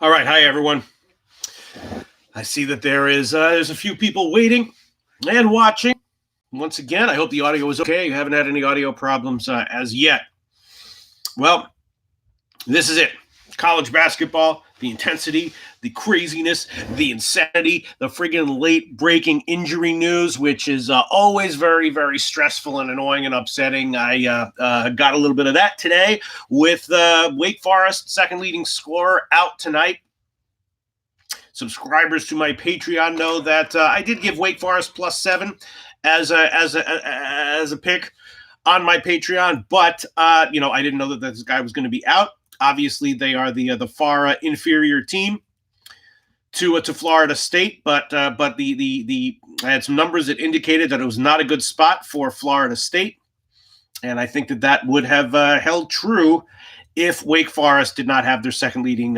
All right, hi everyone. I see that there's a few people waiting and watching. Once again, I hope the audio is okay. You haven't had any audio problems as yet. Well, this is it. College basketball, the intensity, the craziness, the insanity, the friggin' late breaking injury news, which is always very, very stressful and annoying and upsetting. I got a little bit of that today with Wake Forest, second leading scorer, out tonight. Subscribers to my Patreon know that I did give Wake Forest +7 as a pick on my Patreon, but I didn't know that this guy was going to be out. Obviously, they are the far inferior team to Florida State, but the I had some numbers that indicated that it was not a good spot for Florida State, and I think that would have held true if Wake Forest did not have their second leading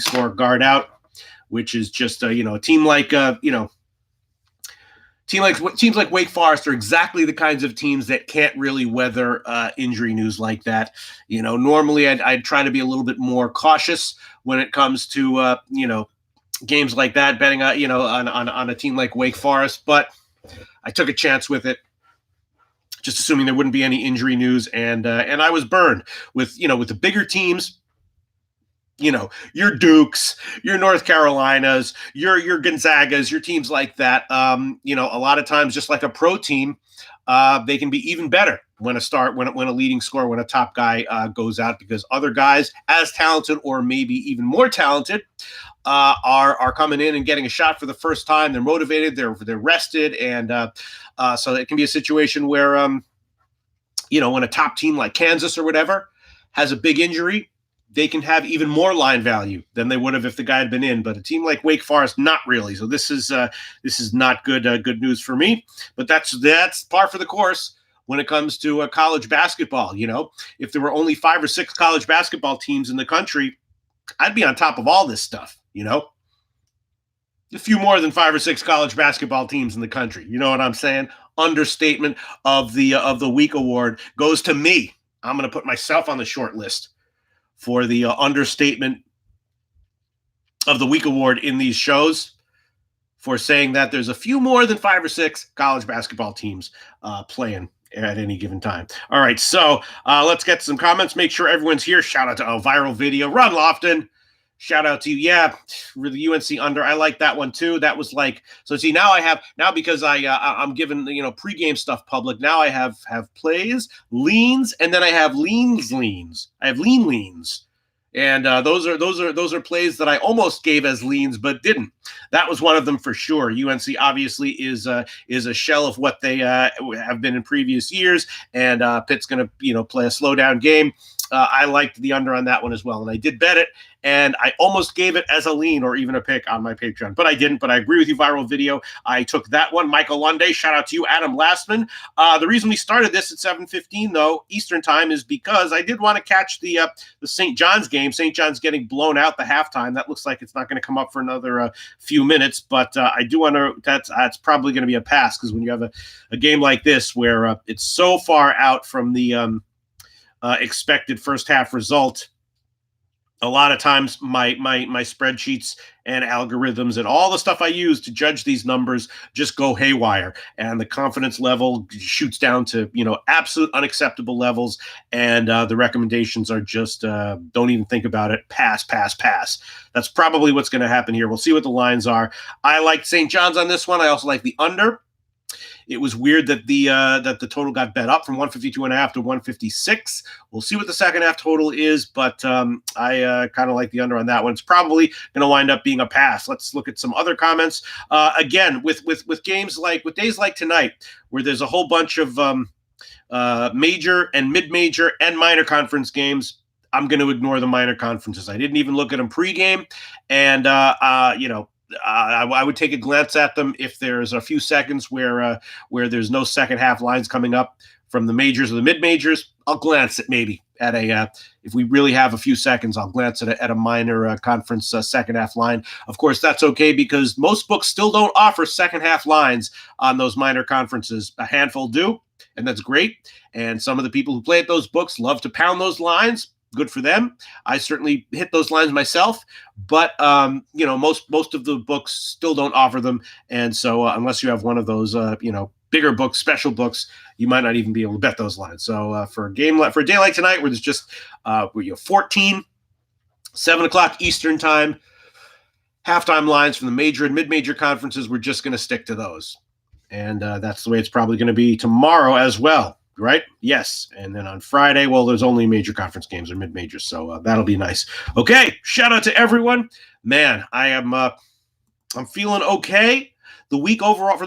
scorer guard out, which is just a team like teams like Wake Forest are exactly the kinds of teams that can't really weather injury news like that. Normally I'd try to be a little bit more cautious when it comes to games like that, betting on a team like Wake Forest, but I took a chance with it, just assuming there wouldn't be any injury news, and I was burned with the bigger teams. Your Dukes, your North Carolinas, your Gonzagas, your teams like that. A lot of times, just like a pro team, they can be even better when a leading scorer, when a top guy goes out, because other guys as talented or maybe even more talented are coming in and getting a shot for the first time. They're motivated, they're rested, and so it can be a situation where when a top team like Kansas or whatever has a big injury, they can have even more line value than they would have if the guy had been in. But a team like Wake Forest, not really. So this is not good news for me. But that's par for the course when it comes to college basketball. If there were only 5 or 6 college basketball teams in the country, I'd be on top of all this stuff. A few more than 5 or 6 college basketball teams in the country. You know what I'm saying? Understatement of the week award goes to me. I'm going to put myself on the short list for the understatement of the week award in these shows, for saying that there's a few more than 5 or 6 college basketball teams playing at any given time. All right, so let's get some comments. Make sure everyone's here. Shout out to Viral Video. Ron Lofton, shout out to you. Yeah, the UNC under. I like that one too. That was like, so see, now because I'm giving pregame stuff public. Now I have plays, leans, and then I have leans. I have leans. And those are plays that I almost gave as leans, but didn't. That was one of them for sure. UNC obviously is a shell of what they have been in previous years, and Pitt's going to play a slow down game. I liked the under on that one as well, and I did bet it, and I almost gave it as a lean or even a pick on my Patreon, but I didn't. But I agree with you, Viral Video. I took that one. Michael Lunday, shout out to you. Adam Lastman. The reason we started this at 7:15 though Eastern time is because I did want to catch the St. John's game. St. John's getting blown out the halftime. That looks like it's not going to come up for another few minutes, but I do want to. That's probably going to be a pass, because when you have a game like this where it's so far out from the expected first half result, a lot of times my spreadsheets and algorithms and all the stuff I use to judge these numbers just go haywire, and the confidence level shoots down to absolute unacceptable levels, and the recommendations are just don't even think about it. Pass. That's probably what's going to happen here. We'll see what the lines are. I liked St. John's on this one. I also like the under. It was weird that the total got bet up from 152.5 to 156. We'll see what the second half total is, but I kind of like the under on that one. It's probably going to wind up being a pass. Let's look at some other comments. Again, with games with days like tonight, where there's a whole bunch of major and mid-major and minor conference games, I'm going to ignore the minor conferences. I didn't even look at them pregame, and I would take a glance at them if there's a few seconds where there's no second half lines coming up from the majors or the mid majors. I'll glance at maybe at if we really have a few seconds, I'll glance at a minor conference second half line. Of course, that's okay, because most books still don't offer second half lines on those minor conferences. A handful do, and that's great. And some of the people who play at those books love to pound those lines. good for them. I certainly hit those lines myself, but most of the books still don't offer them, and so unless you have one of those bigger books, special books, you might not even be able to bet those lines. So for a day like tonight, where there's just 14, 7 o'clock Eastern time, halftime lines from the major and mid-major conferences, we're just going to stick to those. And that's the way it's probably going to be tomorrow as well, right? Yes. And then on Friday, well, there's only major conference games or mid-majors, so that'll be nice. Okay, shout out to everyone. Man, I'm feeling okay. For the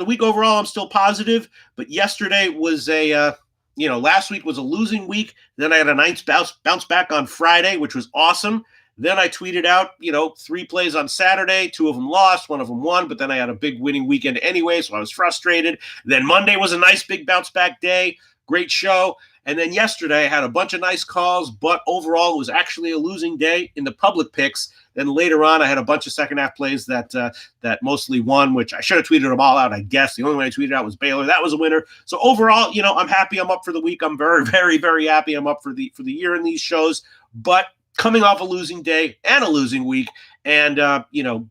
week overall, I'm still positive, but yesterday was last week was a losing week. Then I had a nice bounce back on Friday, which was awesome. Then I tweeted out, 3 plays on Saturday, 2 of them lost, 1 of them won, but then I had a big winning weekend anyway, so I was frustrated. Then Monday was a nice big bounce back day, great show. And then yesterday I had a bunch of nice calls, but overall it was actually a losing day in the public picks. Then later on I had a bunch of second half plays that mostly won, which I should have tweeted them all out, I guess. The only one I tweeted out was Baylor. That was a winner. So overall, I'm happy I'm up for the week. I'm very, very, very happy I'm up for the year in these shows. But coming off a losing day and a losing week, and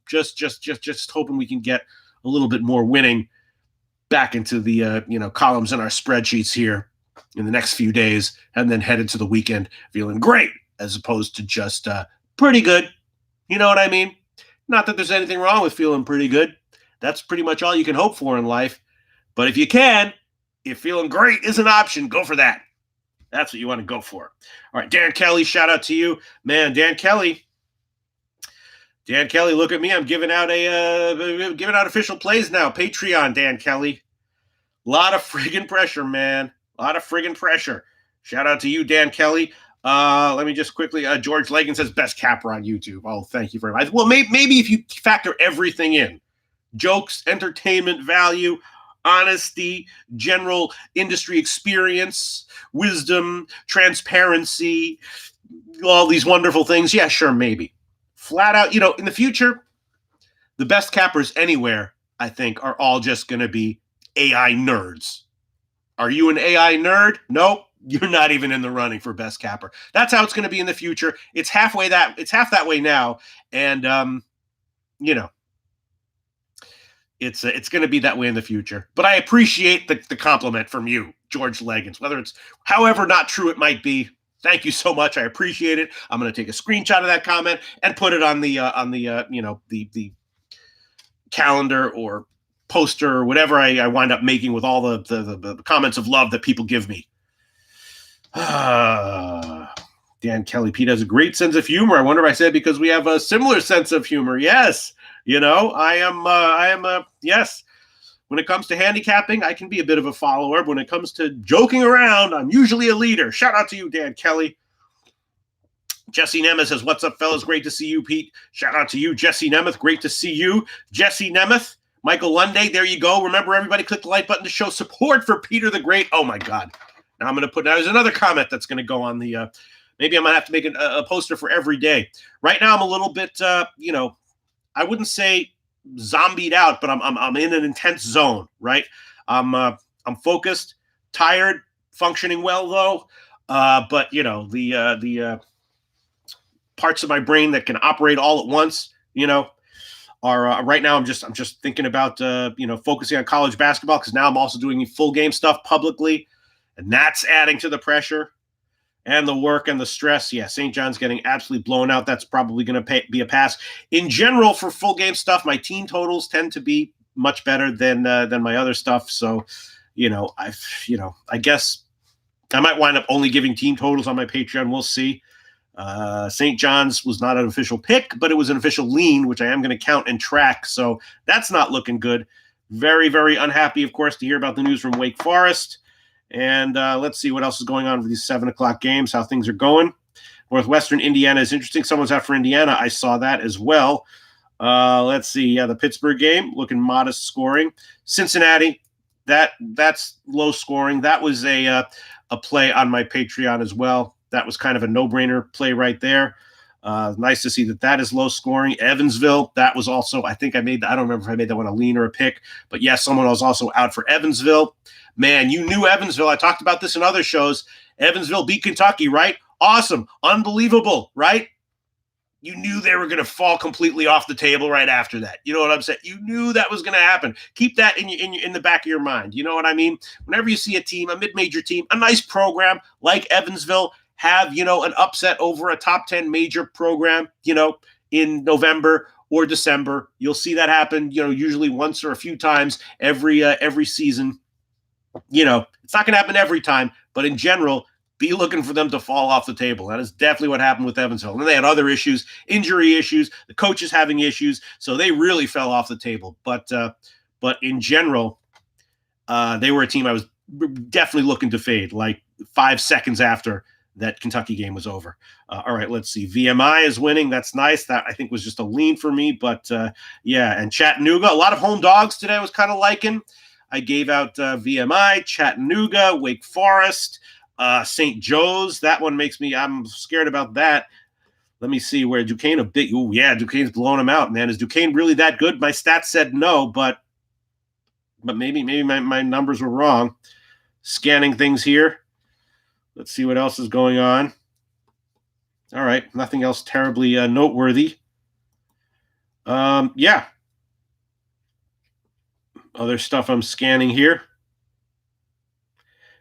just hoping we can get a little bit more winning back into the columns in our spreadsheets here in the next few days, and then head into the weekend feeling great as opposed to just pretty good. You know what I mean? Not that there's anything wrong with feeling pretty good. That's pretty much all you can hope for in life. But if feeling great is an option, go for that. That's what you want to go for. All right, Dan Kelly, shout out to you. Man, Dan Kelly, look at me. I'm giving out official plays now. Patreon, Dan Kelly. A lot of friggin' pressure, man. A lot of friggin' pressure. Shout out to you, Dan Kelly. Let me just quickly, George Legan says best capper on YouTube. Oh, thank you very much. Well, maybe if you factor everything in, jokes, entertainment value, honesty, general industry experience, wisdom, transparency, all these wonderful things. Yeah, sure, maybe. Flat out, in the future, the best cappers anywhere, I think, are all just going to be AI nerds. Are you an AI nerd? Nope. You're not even in the running for best capper. That's how it's going to be in the future. It's half that way now. And, it's going to be that way in the future. But I appreciate the compliment from you, George Leggins, whether it's however not true it might be. Thank you so much. I appreciate it. I'm going to take a screenshot of that comment and put it on the calendar or poster or whatever I wind up making with all the comments of love that people give me. Dan Kelly, Pete has a great sense of humor. I wonder if I said because we have a similar sense of humor. Yes. I am yes. When it comes to handicapping, I can be a bit of a follower. But when it comes to joking around, I'm usually a leader. Shout out to you, Dan Kelly. Jesse Nemeth says, what's up, fellas? Great to see you, Pete. Shout out to you, Jesse Nemeth. Great to see you. Jesse Nemeth, Michael Lunday, there you go. Remember, everybody, click the like button to show support for Peter the Great. Oh, my God. Now I'm going to there's another comment that's going to go on the, maybe I'm going to have to make a poster for every day. Right now, I'm a little bit, I wouldn't say zombied out, but I'm in an intense zone, right? I'm focused, tired, functioning well though. But the parts of my brain that can operate all at once, are right now I'm just thinking about focusing on college basketball, because now I'm also doing full game stuff publicly, and that's adding to the pressure and the work and the stress. Yeah, St. John's getting absolutely blown out. That's probably going to be a pass. In general, for full game stuff, my team totals tend to be much better than my other stuff. So, I guess I might wind up only giving team totals on my Patreon. We'll see. St. John's was not an official pick, but it was an official lean, which I am going to count and track. So that's not looking good. Very, very unhappy, of course, to hear about the news from Wake Forest. And let's see what else is going on with these 7 o'clock games, how things are going. Northwestern Indiana is interesting. Someone's out for Indiana. I saw that as well. Let's see. Yeah, the Pittsburgh game, looking modest scoring. Cincinnati, that's low scoring. That was a play on my Patreon as well. That was kind of a no-brainer play right there. Nice to see that is low scoring. Evansville, that was also, I don't remember if I made that one a lean or a pick, but yes, someone was also out for Evansville. Man, you knew Evansville. I talked about this in other shows. Evansville beat Kentucky, right? Awesome. Unbelievable, right? You knew they were going to fall completely off the table right after that. You know what I'm saying? You knew that was going to happen. Keep that in the back of your mind. You know what I mean? Whenever you see a team, a mid-major team, a nice program like Evansville have, an upset over a top 10 major program, in November or December, you'll see that happen, usually once or a few times every season. It's not going to happen every time, but in general, be looking for them to fall off the table. That is definitely what happened with Evansville. And they had other issues, injury issues, the coaches having issues, so they really fell off the table. But in general, they were a team I was definitely looking to fade, like 5 seconds after that Kentucky game was over. All right, let's see. VMI is winning. That's nice. That I think was just a lean for me. But yeah, and Chattanooga, a lot of home dogs today I was kind of liking. I gave out VMI, Chattanooga, Wake Forest, St. Joe's. That one I'm scared about that. Let me see where Duquesne Duquesne's blowing them out, man. Is Duquesne really that good? My stats said no, but maybe my numbers were wrong. Scanning things here. Let's see what else is going on. All right, nothing else terribly noteworthy. Yeah. Other stuff I'm scanning here.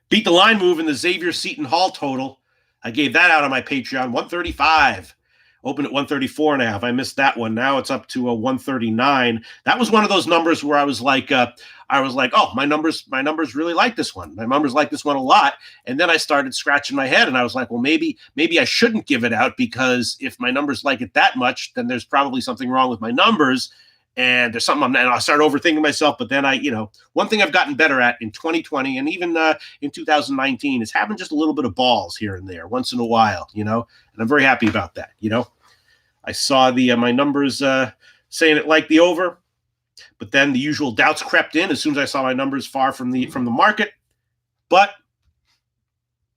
Beat the line move in the Xavier Seton Hall total. I gave that out on my Patreon, 135. Opened at 134.5. I missed that one. Now it's up to a 139. That was one of those numbers where I was like, oh, my numbers really like this one. My numbers like this one a lot. And then I started scratching my head, and I was like, well, maybe I shouldn't give it out, because if my numbers like it that much, then there's probably something wrong with my numbers. And there's something, and I started overthinking myself. But then one thing I've gotten better at in 2020 and even in 2019 is having just a little bit of balls here and there once in a while, and I'm very happy about that. I saw my numbers saying it like the over, but then the usual doubts crept in as soon as I saw my numbers far from the market. But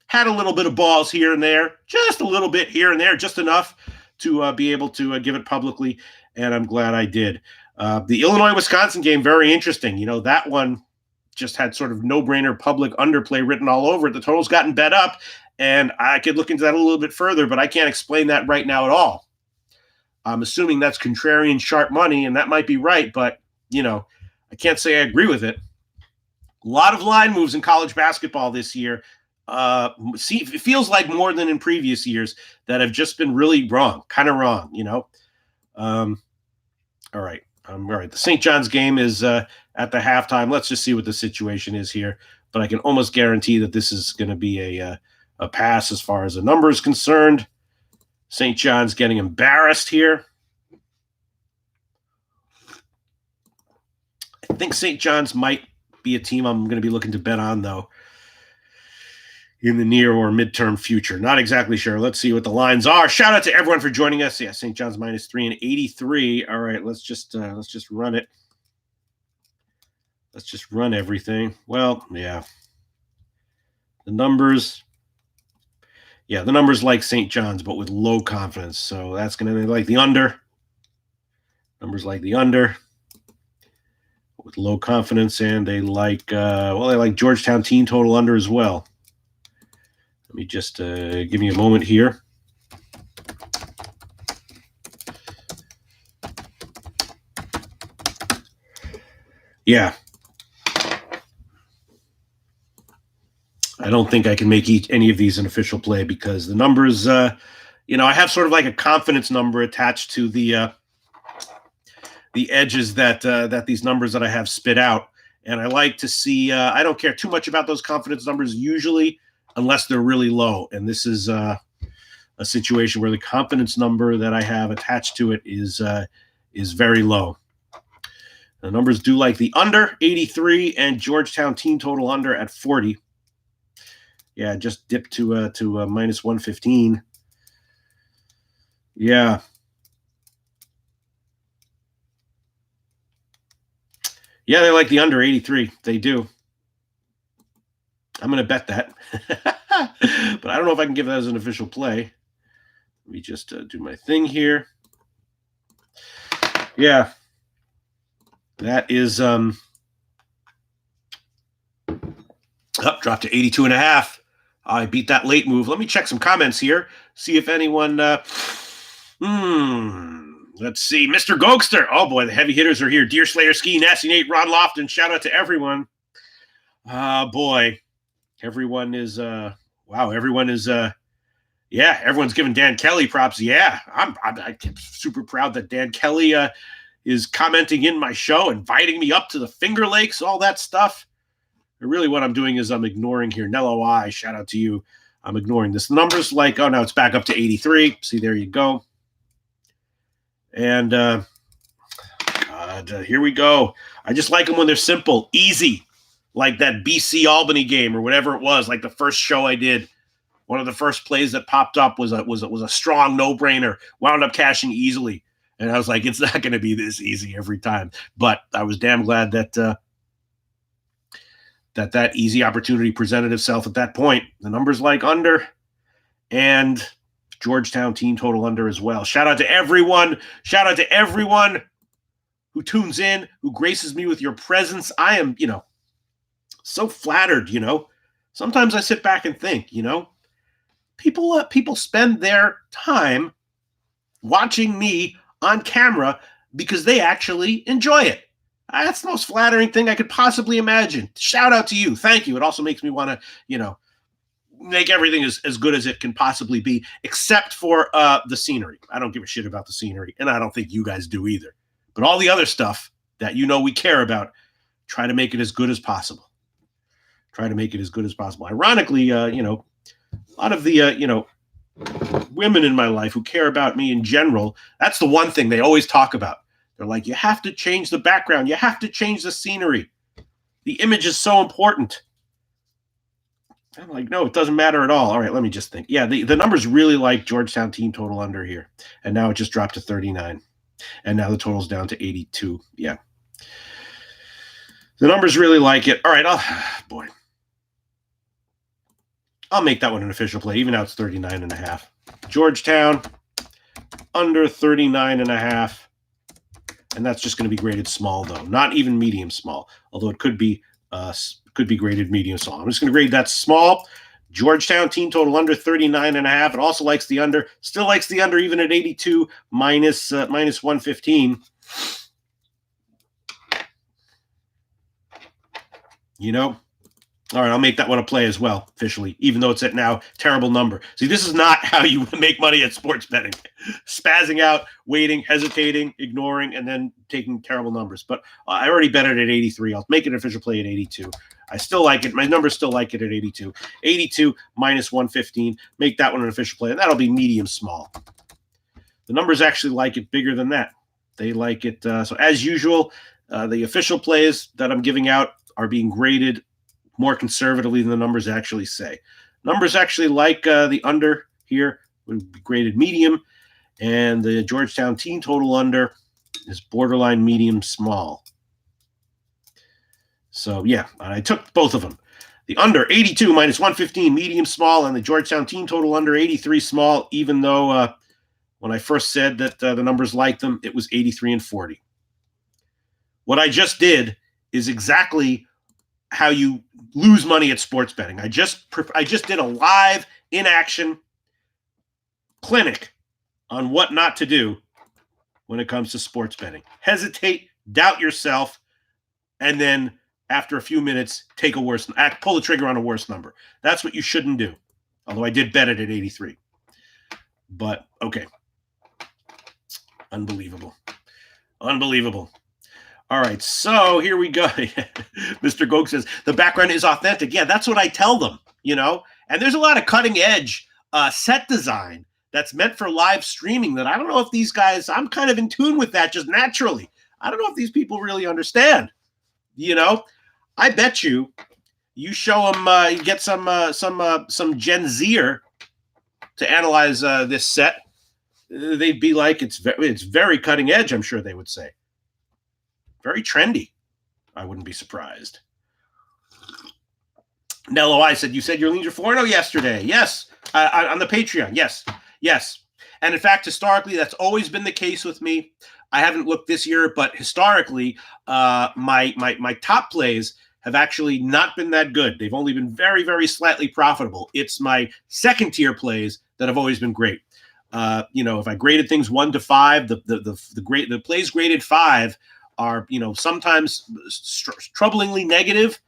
had a little bit of balls here and there, just a little bit here and there, just enough to be able to give it publicly, and I'm glad I did. The Illinois-Wisconsin game, very interesting. That one just had sort of no-brainer public underplay written all over it. The total's gotten bet up, and I could look into that a little bit further, but I can't explain that right now at all. I'm assuming that's contrarian sharp money, and that might be right, but, I can't say I agree with it. A lot of line moves in college basketball this year. It feels like more than in previous years that have just been really wrong, kind of wrong, All right. All right. The St. John's game is at the halftime. Let's just see what the situation is here. But I can almost guarantee that this is going to be a pass as far as the number is concerned. St. John's getting embarrassed here. I think St. John's might be a team I'm going to be looking to bet on, though, in the near or midterm future. Not exactly sure. Let's see what the lines are. Shout out to everyone for joining us. Yeah, St. John's -3 and 83. All right, let's just run it. Let's just run everything. Well, yeah. The numbers like St. John's, but with low confidence. So that's going to be like the under. Numbers like the under with low confidence, and they like Georgetown team total under as well. Let me just give me a moment here. Yeah. I don't think I can make any of these an official play because the numbers, I have sort of like a confidence number attached to the edges that these numbers that I have spit out. And I like to see, I don't care too much about those confidence numbers usually, unless they're really low. And this is a situation where the confidence number that I have attached to it is very low. The numbers do like the under 83 and Georgetown team total under at 40. Yeah, just dipped to minus 115. Yeah. Yeah, they like the under 83. They do. I'm going to bet that. But I don't know if I can give that as an official play. Let me just do my thing here. Yeah. That is dropped to 82.5. I beat that late move. Let me check some comments here. See if anyone. Let's see. Mr. Gokster. Oh boy, the heavy hitters are here. Deer Slayer, Ski, Nasty Nate, Ron Lofton. Shout out to everyone. Boy, everyone is. Wow, everyone is. Yeah, everyone's giving Dan Kelly props. Yeah, I'm super proud that Dan Kelly is commenting in my show, inviting me up to the Finger Lakes, all that stuff. And really what I'm doing is I'm ignoring here. Nello I, shout out to you. I'm ignoring this. The numbers like, oh, now it's back up to 83. See, there you go. And here we go. I just like them when they're simple, easy, like that BC Albany game or whatever it was, like the first show I did. One of the first plays that popped up was a strong no-brainer, wound up cashing easily. And I was like, it's not going to be this easy every time. But I was damn glad that that easy opportunity presented itself at that point. The numbers like under and Georgetown team total under as well. Shout out to everyone. Shout out to everyone who tunes in, who graces me with your presence. I am, so flattered, Sometimes I sit back and think, people spend their time watching me on camera because they actually enjoy it. That's the most flattering thing I could possibly imagine. Shout out to you. Thank you. It also makes me want to, make everything as good as it can possibly be, except for the scenery. I don't give a shit about the scenery, and I don't think you guys do either. But all the other stuff that we care about, try to make it as good as possible. Try to make it as good as possible. Ironically, a lot of the, women in my life who care about me in general, that's the one thing they always talk about. They're like, you have to change the background. You have to change the scenery. The image is so important. I'm like, no, it doesn't matter at all. All right, let me just think. Yeah, the numbers really like Georgetown team total under here. And now it just dropped to 39. And now the total's down to 82. Yeah. The numbers really like it. All right, boy. I'll make that one an official play, even now it's 39.5. Georgetown, under 39.5. And that's just going to be graded small, though. Not even medium small, although it could be graded medium small. I'm just going to grade that small. Georgetown team total under 39.5. It also likes the under. Still likes the under even at 82 minus 115. All right, I'll make that one a play as well, officially, even though it's at now terrible number. See, this is not how you make money at sports betting. Spazzing out, waiting, hesitating, ignoring, and then taking terrible numbers. But I already bet it at 83. I'll make it an official play at 82. I still like it. My numbers still like it at 82. 82 minus 115. Make that one an official play, and that'll be medium small. The numbers actually like it bigger than that. They like it. So as usual, the official plays that I'm giving out are being graded more conservatively than the numbers actually say. Numbers actually like the under here would be graded medium, and the Georgetown team total under is borderline medium small. So yeah, I took both of them. The under 82 minus 115 medium small, and the Georgetown team total under 83 small, even though when I first said that the numbers like them, it was 83 and 40. What I just did is exactly how you lose money at sports betting. I just did a live in-action clinic on what not to do when it comes to sports betting. Hesitate, doubt yourself, and then after a few minutes, pull the trigger on a worse number. That's what you shouldn't do. Although I did bet it at 83. But okay. Unbelievable. All right, so here we go. Mr. Gok says, the background is authentic. Yeah, that's what I tell them, And there's a lot of cutting edge set design that's meant for live streaming that I don't know if these guys, I'm kind of in tune with that just naturally. I don't know if these people really understand, I bet you show them, you get some Gen Zer to analyze this set. They'd be like, it's very cutting edge, I'm sure they would say. Very trendy. I wouldn't be surprised. Nello I said, you said your leans are 4-0 yesterday. Yes. On the Patreon. Yes. And in fact, historically, that's always been the case with me. I haven't looked this year, but historically, my top plays have actually not been that good. They've only been very, very slightly profitable. It's my second tier plays that have always been great. If I graded things 1 to 5, the plays graded 5 are, sometimes troublingly negative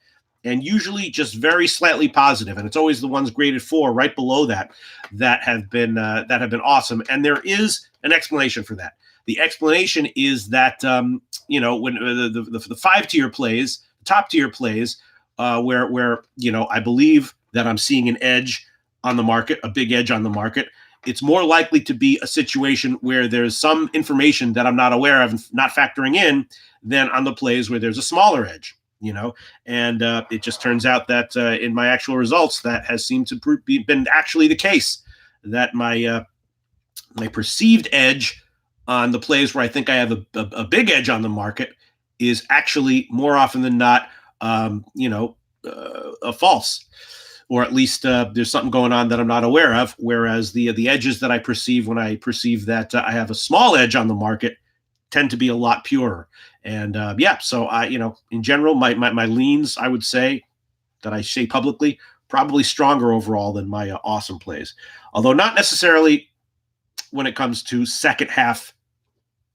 and usually just very slightly positive. And it's always the ones graded 4 right below that have been awesome. And there is an explanation for that. The explanation is that when the 5-tier plays, top tier plays, where I believe that I'm seeing an edge on the market, a big edge on the market. It's more likely to be a situation where there's some information that I'm not aware of and not factoring in than on the plays where there's a smaller edge, and it just turns out that in my actual results, that has seemed to been actually the case, that my perceived edge on the plays where I think I have a big edge on the market is actually more often than not, a false. Or at least there's something going on that I'm not aware of. Whereas the edges that I perceive when I perceive that I have a small edge on the market tend to be a lot purer. And so I, in general, my leans, I would say, that I say publicly, probably stronger overall than my awesome plays. Although not necessarily when it comes to second half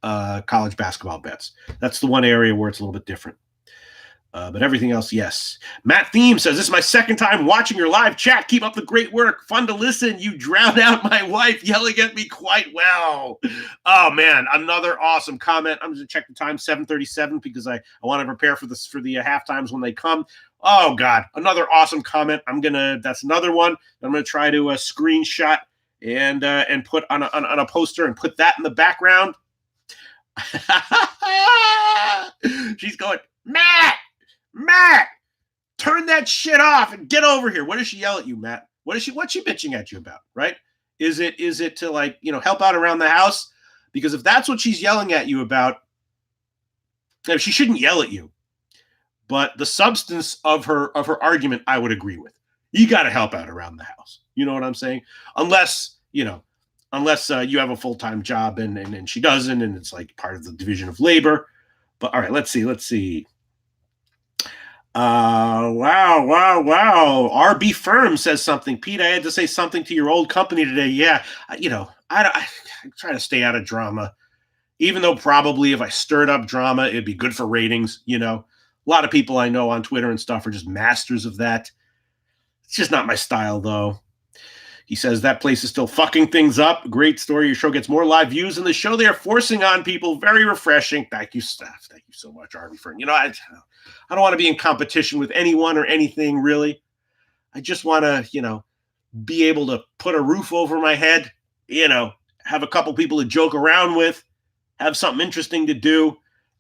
college basketball bets. That's the one area where it's a little bit different. But everything else, yes. Matt Theme says, this is my second time watching your live chat. Keep up the great work. Fun to listen. You drowned out my wife yelling at me quite well. Oh, man, another awesome comment. I'm going to check the time, 7:37, because I want to prepare for the half times when they come. Oh, God, another awesome comment. That's another one. I'm going to try to screenshot and put on a poster and put that in the background. She's going, Matt, turn that shit off and get over here. What does she yell at you, Matt? What's she bitching at you about, right? Is it to help out around the house? Because if that's what she's yelling at you about, she shouldn't yell at you. But the substance of her argument, I would agree with. You got to help out around the house. You know what I'm saying? Unless you have a full-time job and she doesn't, and it's like part of the division of labor. But all right, let's see. Wow. RB Firm says something. Pete, I had to say something to your old company today. Yeah, I try to stay out of drama, even though probably if I stirred up drama, it'd be good for ratings. A lot of people I know on Twitter and stuff are just masters of that. It's just not my style, though. He says that place is still fucking things up. Great story. Your show gets more live views than the show they are forcing on people. Very refreshing. Thank you, staff. Thank you so much, Arby Fern. I don't want to be in competition with anyone or anything, really. I just want to, be able to put a roof over my head, have a couple people to joke around with, have something interesting to do,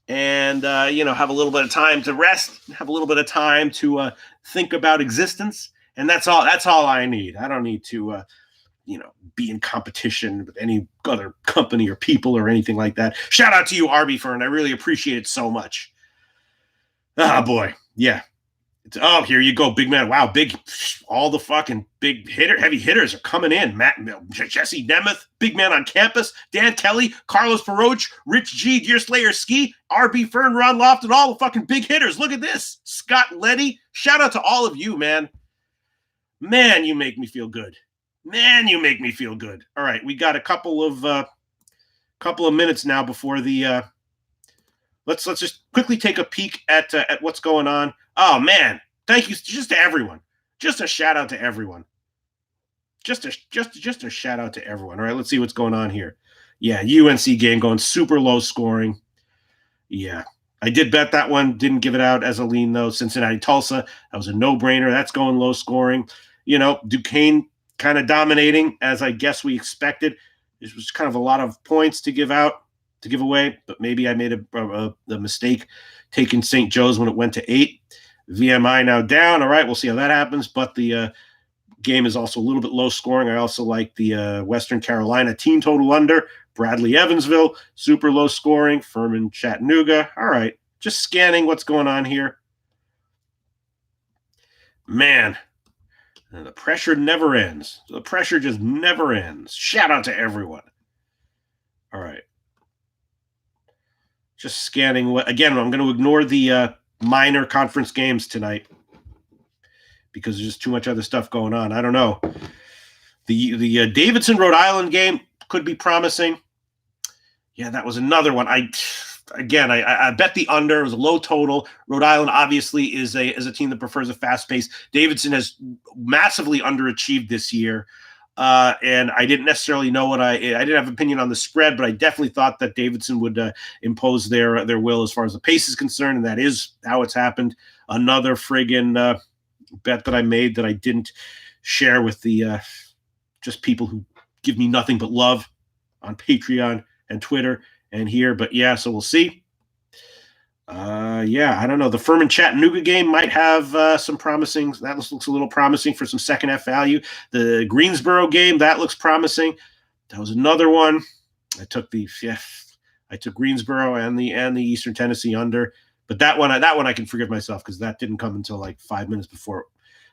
and, have a little bit of time to rest, have a little bit of time to think about existence. And that's all I need. I don't need to, be in competition with any other company or people or anything like that. Shout out to you, Arby Fern. I really appreciate it so much. Ah, boy. Yeah. Here you go, big man. Wow, all the fucking heavy hitters are coming in. Jesse Nemeth, big man on campus. Dan Kelly, Carlos Baroche, Rich G, Deerslayer Ski, RB Fern, Ron Loft, and all the fucking big hitters. Look at this. Scott Letty. Shout out to all of you, man. Man, you make me feel good. All right, we got a couple of minutes now before the. Let's just quickly take a peek at what's going on. Oh man, thank you just to everyone. Just a shout out to everyone. Just a shout out to everyone. All right, let's see what's going on here. Yeah, UNC game going super low scoring. Yeah. I did bet that one. Didn't give it out as a lean, though. Cincinnati, Tulsa. That was a no-brainer. That's going low scoring. Duquesne kind of dominating, as I guess we expected. This was kind of a lot of points to give away, but maybe I made a mistake taking St. Joe's when it went to 8. VMI now down. All right, we'll see how that happens. But the game is also a little bit low scoring. I also like the Western Carolina team total under. Bradley Evansville, super low scoring. Furman Chattanooga. All right, just scanning what's going on here. Man, the pressure never ends. The pressure just never ends. Shout out to everyone. All right. Just scanning. Again, I'm going to ignore the minor conference games tonight because there's just too much other stuff going on. I don't know. The Davidson Rhode Island game could be promising. Yeah, that was another one. I bet the under. It was a low total. Rhode Island obviously is a team that prefers a fast pace. Davidson has massively underachieved this year. And I didn't necessarily know I didn't have an opinion on the spread, but I definitely thought that Davidson would impose their will as far as the pace is concerned, and that is how it's happened. Another friggin' bet that I made that I didn't share with the just people who give me nothing but love on Patreon and Twitter and here. But yeah, so we'll see. I don't know. The Furman Chattanooga game might have some promising. That looks a little promising for some second half value. The Greensboro game, that looks promising. That was another one. I took Greensboro and the Eastern Tennessee under. But that one I can forgive myself because that didn't come until like 5 minutes before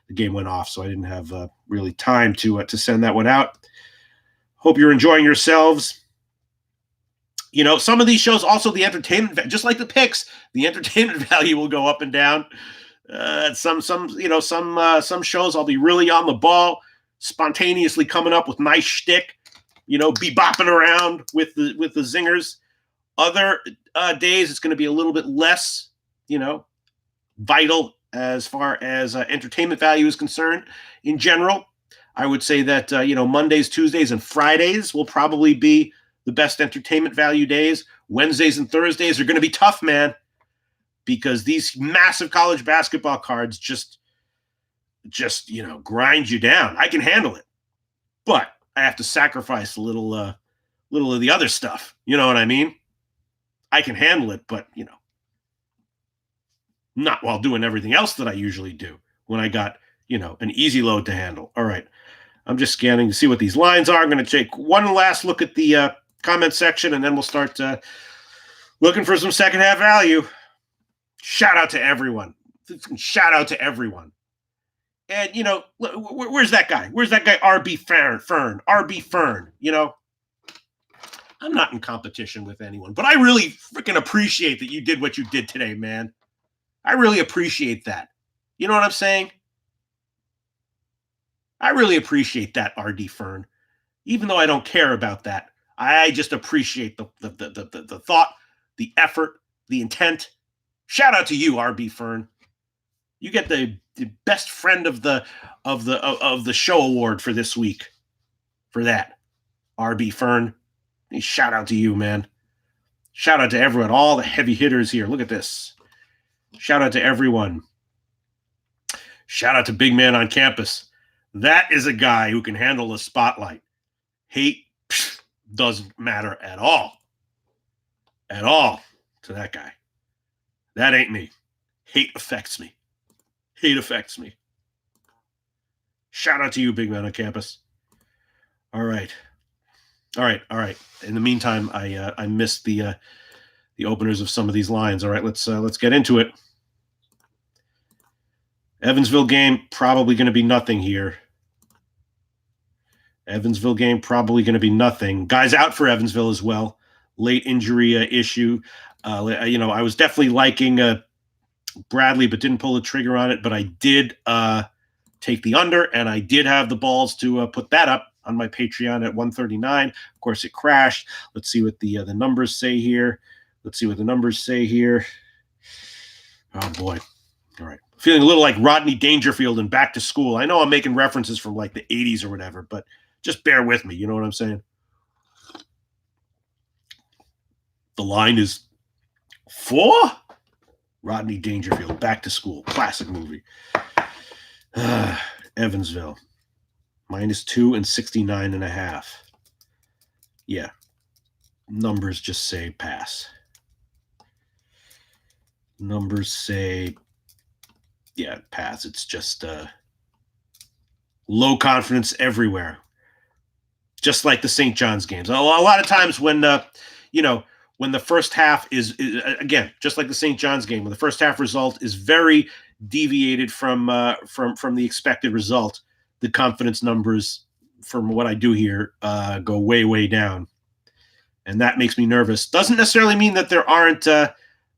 the game went off, so I didn't have really time to send that one out. Hope you're enjoying yourselves. You know, some of these shows also the entertainment, just like the picks, the entertainment value will go up and down. Some shows I'll be really on the ball, spontaneously coming up with nice shtick, be bopping around with the zingers. Other days it's going to be a little bit less, vital as far as entertainment value is concerned. In general, I would say that Mondays, Tuesdays, and Fridays will probably be the best entertainment value days. Wednesdays and Thursdays are going to be tough, man, because these massive college basketball cards just grind you down. I can handle it, but I have to sacrifice a little of the other stuff. You know what I mean? I can handle it, but not while doing everything else that I usually do when I got an easy load to handle. All right, I'm just scanning to see what these lines are. I'm going to take one last look at the comment section, and then we'll start looking for some second half value. Shout out to everyone. And where's that guy? RB Fern? RB Fern. I'm not in competition with anyone, but I really freaking appreciate that you did what you did today, man. I really appreciate that. You know what I'm saying? I really appreciate that, RD Fern. Even though I don't care about that, I just appreciate the thought, the effort, the intent. Shout out to you, RB Fern. You get the best friend of the show award for this week. For that, RB Fern. Shout out to you, man. Shout out to everyone, all the heavy hitters here. Look at this. Shout out to everyone. Shout out to Big Man on Campus. That is a guy who can handle the spotlight. Hate doesn't matter at all. At all to that guy. That ain't me. Hate affects me. Shout out to you, Big Man on Campus. All right. In the meantime, I missed the openers of some of these lines. All right, let's get into it. Evansville game probably going to be nothing here. Evansville game probably going to be nothing. Guys out for Evansville as well. Late injury issue. I was definitely liking Bradley, but didn't pull the trigger on it. But I did take the under, and I did have the balls to put that up on my Patreon at 139. Of course, it crashed. Let's see what the numbers say here. Oh, boy. All right. Feeling a little like Rodney Dangerfield in Back to School. I know I'm making references from like the 80s or whatever, but just bear with me. You know what I'm saying? The line is 4. Rodney Dangerfield, Back to School. Classic movie. Evansville. -2 and 69.5. Yeah. Numbers just say pass. Numbers say, yeah, pass. It's just low confidence everywhere. Just like the St. John's games. A lot of times when, when the first half is again, just like the St. John's game, when the first half result is very deviated from the expected result, the confidence numbers from what I do here go way, way down. And that makes me nervous. Doesn't necessarily mean that there aren't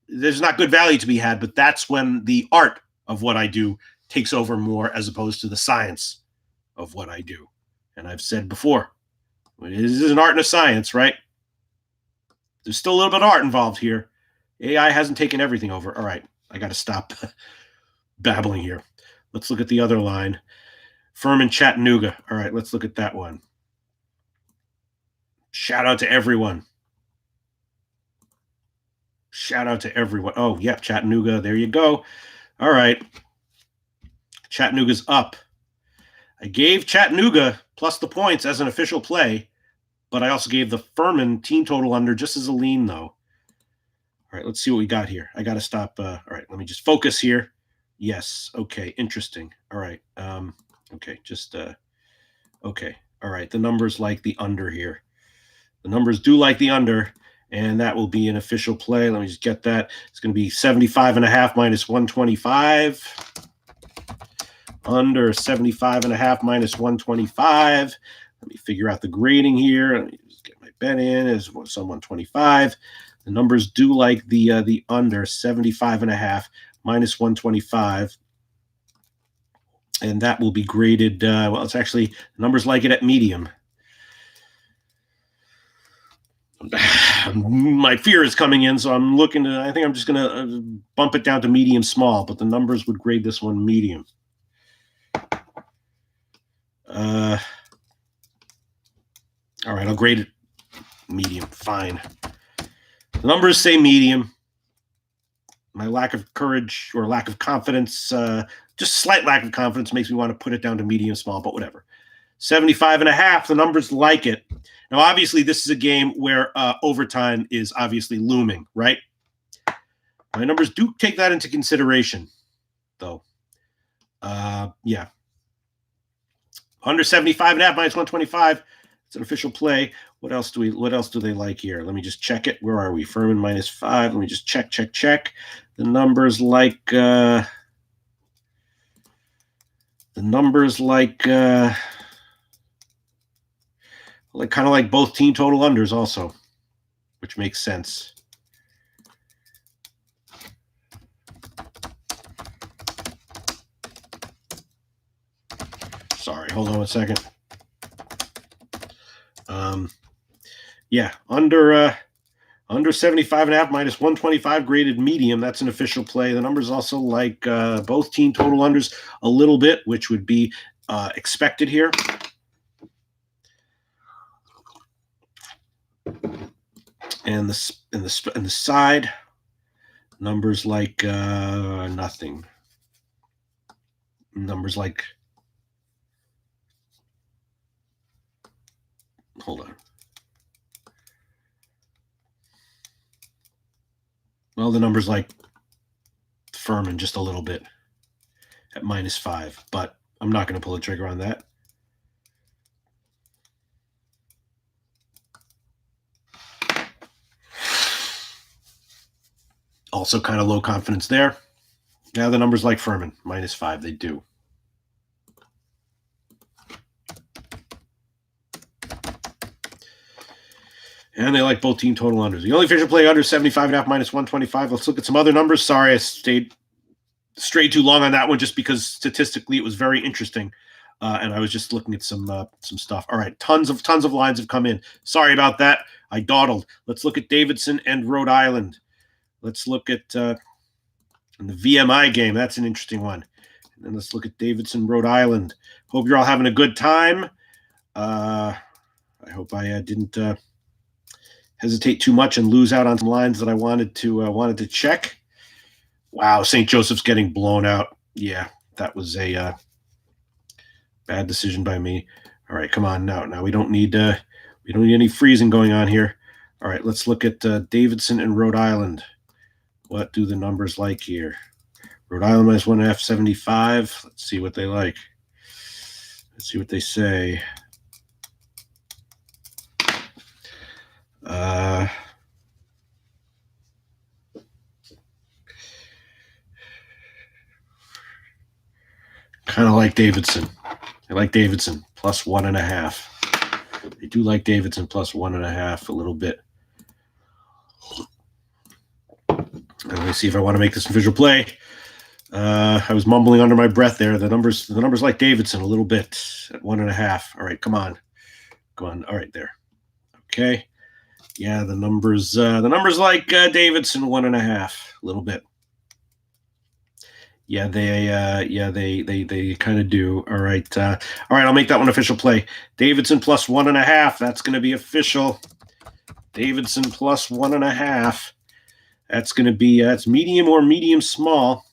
there's not good value to be had, but that's when the art of what I do takes over more as opposed to the science of what I do. And I've said before, this is an art and a science, right? There's still a little bit of art involved here. AI hasn't taken everything over. All right, I got to stop babbling here. Let's look at the other line. Furman, Chattanooga. All right, let's look at that one. Shout out to everyone. Shout out to everyone. Oh, yep, Chattanooga. There you go. All right. Chattanooga's up. I gave Chattanooga plus the points as an official play, but I also gave the Furman team total under just as a lean, though. All right, let's see what we got here. I got to stop. All right, let me just focus here. Yes. Okay. Interesting. All right. Okay. Just okay. All right. The numbers like the under here. The numbers do like the under, and that will be an official play. Let me just get that. It's going to be 75.5 minus 125. Under 75.5 minus 125. Let me figure out the grading here. Let me just get my bet in as some 125. The numbers do like the under 75.5 minus 125. And that will be graded, well, it's actually, numbers like it at medium. My fear is coming in, so I'm looking to, I think I'm just going to bump it down to medium small, but the numbers would grade this one medium. All right, I'll grade it medium. Fine. The numbers say medium. My lack of courage or lack of confidence, just slight lack of confidence makes me want to put it down to medium small, but whatever. 75.5, the numbers like it. Now, obviously, this is a game where overtime is obviously looming, right? My numbers do take that into consideration, though. Yeah. Under 75.5 minus 125. It's an official play. What else do they like here? Let me just check it. Where are we? Furman minus 5. Let me just check. The numbers like kind of like both team total unders also, which makes sense. Sorry, hold on a second. Yeah, under 75.5 minus 125 graded medium. That's an official play. The numbers also like both team total unders a little bit, which would be expected here. And the side numbers like nothing. Numbers like, hold on. Well, the numbers like Furman just a little bit at minus 5, but I'm not going to pull the trigger on that. Also kind of low confidence there. Now the numbers like Furman, minus 5, they do. And they like both team total unders. The only official play under 75.5 minus 125. Let's look at some other numbers. Sorry, I strayed too long on that one just because statistically it was very interesting. And I was just looking at some stuff. All right, tons of lines have come in. Sorry about that. I dawdled. Let's look at Davidson and Rhode Island. Let's look at the VMI game. That's an interesting one. And then let's look at Davidson, Rhode Island. Hope you're all having a good time. I hope I didn't hesitate too much and lose out on some lines that I wanted to check. Wow, St. Joseph's getting blown out. Yeah, that was a bad decision by me. All right, come on now. Now we don't need any freezing going on here. All right, let's look at Davidson and Rhode Island. What do the numbers like here? Rhode Island minus 1.5, 75. Let's see what they like. Let's see what they say. Kind of like Davidson. I like Davidson plus 1.5. They do like Davidson plus 1.5 a little bit. Let me see if I want to make this official play. I was mumbling under my breath there. The numbers like Davidson a little bit at 1.5. All right, come on. All right, there. Okay. Yeah, the numbers like Davidson 1.5 a little bit. Yeah, they kind of do. All right. I'll make that one official play. Davidson plus 1.5. That's going to be official. Davidson plus 1.5. That's going to be it's medium or medium small,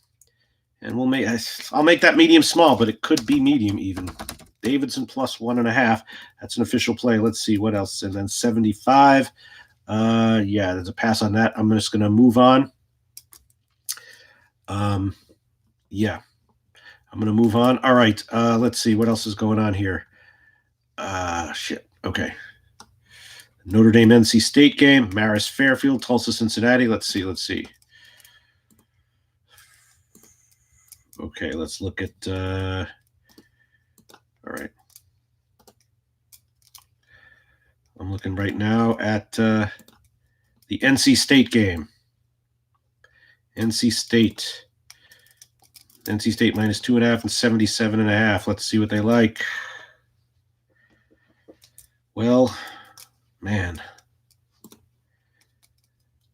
and I'll make that medium small, but it could be medium even. Davidson plus 1.5. That's an official play. Let's see what else. And then 75. Yeah, there's a pass on that. I'm just going to move on. Yeah, I'm going to move on. All right. Let's see what else is going on here. Shit. Okay. Notre Dame NC State game, Marist Fairfield, Tulsa Cincinnati. Let's see. Okay, let's look at all right. I'm looking right now at the NC State game. NC State minus 2.5 and 77.5. Let's see what they like. Well, man,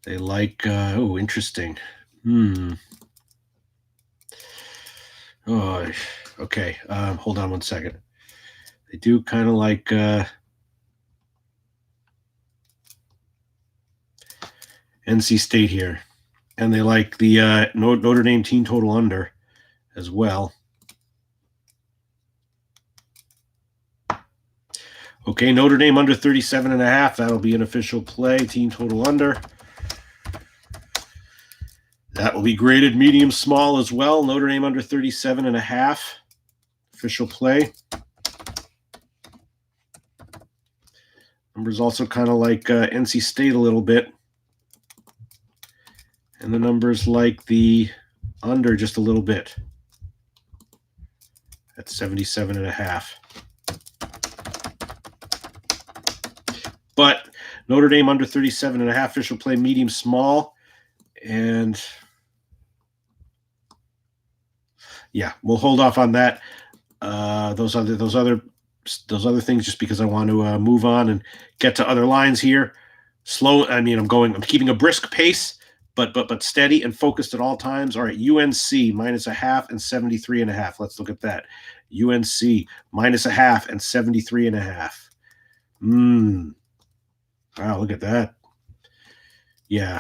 they like interesting. Oh, okay. Hold on one second. They do kind of like NC State here, and they like the Notre Dame team total under as well. Okay, Notre Dame under 37.5. That'll be an official play. Team total under. That will be graded medium small as well. Notre Dame under 37.5. Official play. Numbers also kind of like NC State a little bit. And the numbers like the under just a little bit. At 77.5. But Notre Dame under 37.5 official play medium small. And yeah, we'll hold off on that. Those other things just because I want to move on and get to other lines here. Slow. I mean, I'm keeping a brisk pace, but steady and focused at all times. All right, UNC minus 0.5 and 73.5. Let's look at that. UNC minus 0.5 and 73.5. Wow, look at that. Yeah.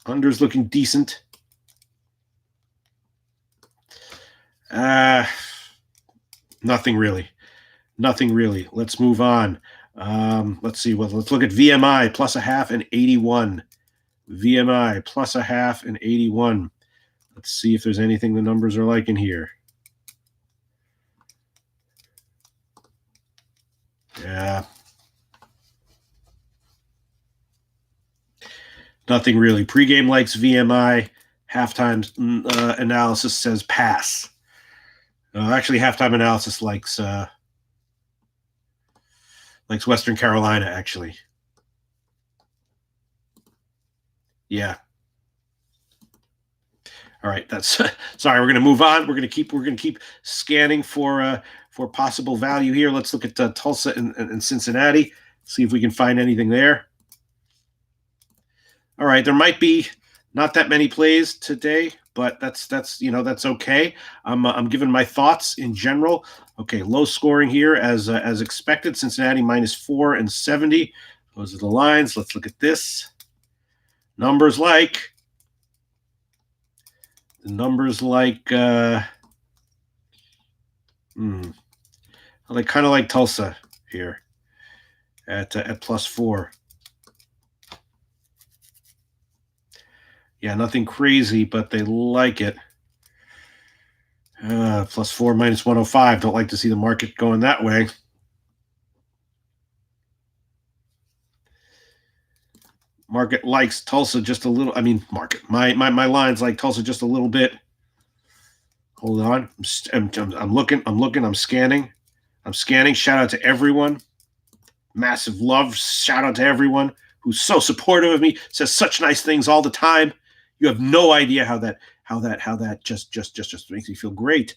Under's looking decent. Nothing really. Let's move on. Let's see. Well, let's look at VMI plus 0.5 and 81. VMI plus 0.5 and 81. Let's see if there's anything the numbers are like in here. Yeah. Nothing really. Pregame likes VMI. Halftime analysis says pass. Actually, halftime analysis likes Western Carolina. Actually, yeah. All right, that's sorry. We're going to move on. We're going to keep scanning for possible value here. Let's look at Tulsa and Cincinnati. See if we can find anything there. All right, there might be not that many plays today, but that's okay. I'm giving my thoughts in general. Okay, low scoring here as expected. Cincinnati minus 4 and 70. Those are the lines. Let's look at this. Numbers like I kind of like Tulsa here at plus 4. Yeah, nothing crazy, but they like it. Plus 4 minus 105. Don't like to see the market going that way. Market likes Tulsa just a little. I mean, my lines like Tulsa just a little bit. Hold on. I'm looking. I'm scanning. Shout out to everyone. Massive love. Shout out to everyone. who's so supportive of me, says such nice things all the time. You have no idea how that just makes me feel great.